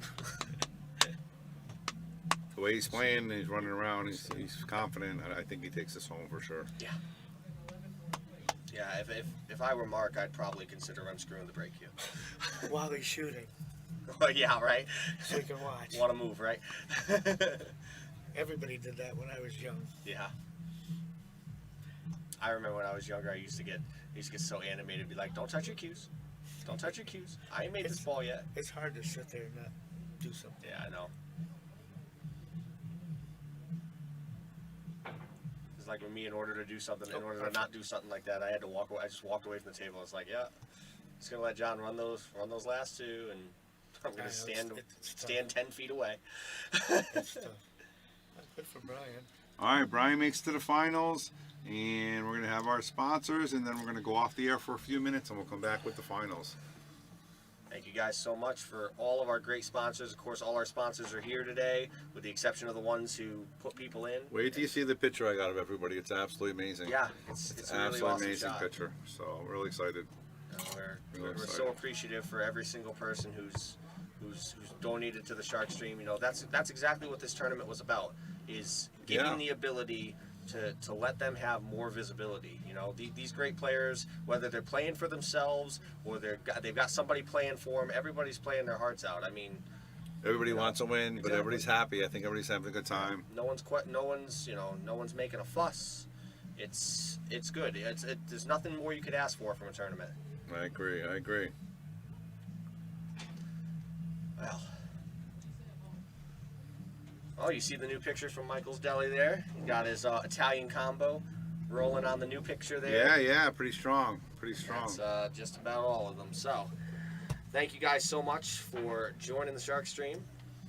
The way he's playing, he's running around, he's confident. I think he takes this home for sure. Yeah. Yeah. If I were Mark, I'd probably consider unscrewing the brake cue. While he's shooting. Well, yeah, right. So you can watch. Want to move, right? Everybody did that when I was young. Yeah. I remember when I was younger, I used to get so animated, be like, "Don't touch your cues, don't touch your cues. I ain't made this ball yet." It's hard to sit there and not do something. Yeah, I know. It's like with me, in order to do something, in order to not do something like that, I had to walk away. I just walked away from the table. It's like, yeah, just gonna let John run those last 2, and I'm I gonna know, it's tough. stand 10 feet away. It's tough. Good for Brian. All right, Brian makes it to the finals, and we're gonna have our sponsors, and then we're gonna go off the air for a few minutes, and we'll come back with the finals. Thank you guys so much for all of our great sponsors. Of course, all our sponsors are here today, with the exception of the ones who put people in. Wait till you see the picture I got of everybody. It's absolutely amazing. Yeah, it's a really absolutely awesome amazing shot. picture. So I'm really excited. We're so appreciative for every single person who's donated to the Shark Stream. That's exactly what this tournament was about, is giving Yeah. the ability to let them have more visibility. These great players, whether they're playing for themselves or they've got somebody playing for them, everybody's playing their hearts out. I mean, Everybody wants to win, but Exactly. everybody's happy. I think everybody's having a good time. no one's making a fuss. It's good. There's nothing more you could ask for from a tournament. I agree. Well. Oh, you see the new pictures from Michael's Deli there? He got his Italian combo. rolling on the new picture there. Yeah, yeah, pretty strong. Pretty strong. That's just about all of them. So, thank you guys so much for joining the Shark Stream.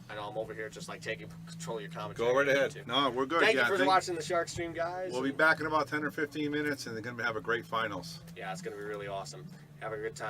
I know I'm over here just like taking control of your commentary. Go right I need ahead. to. No, we're good. Thank yeah, you for watching the Shark Stream, guys. We'll be back in about 10 or 15 minutes, and they're going to have a great finals. Yeah, it's going to be really awesome. Have a good time.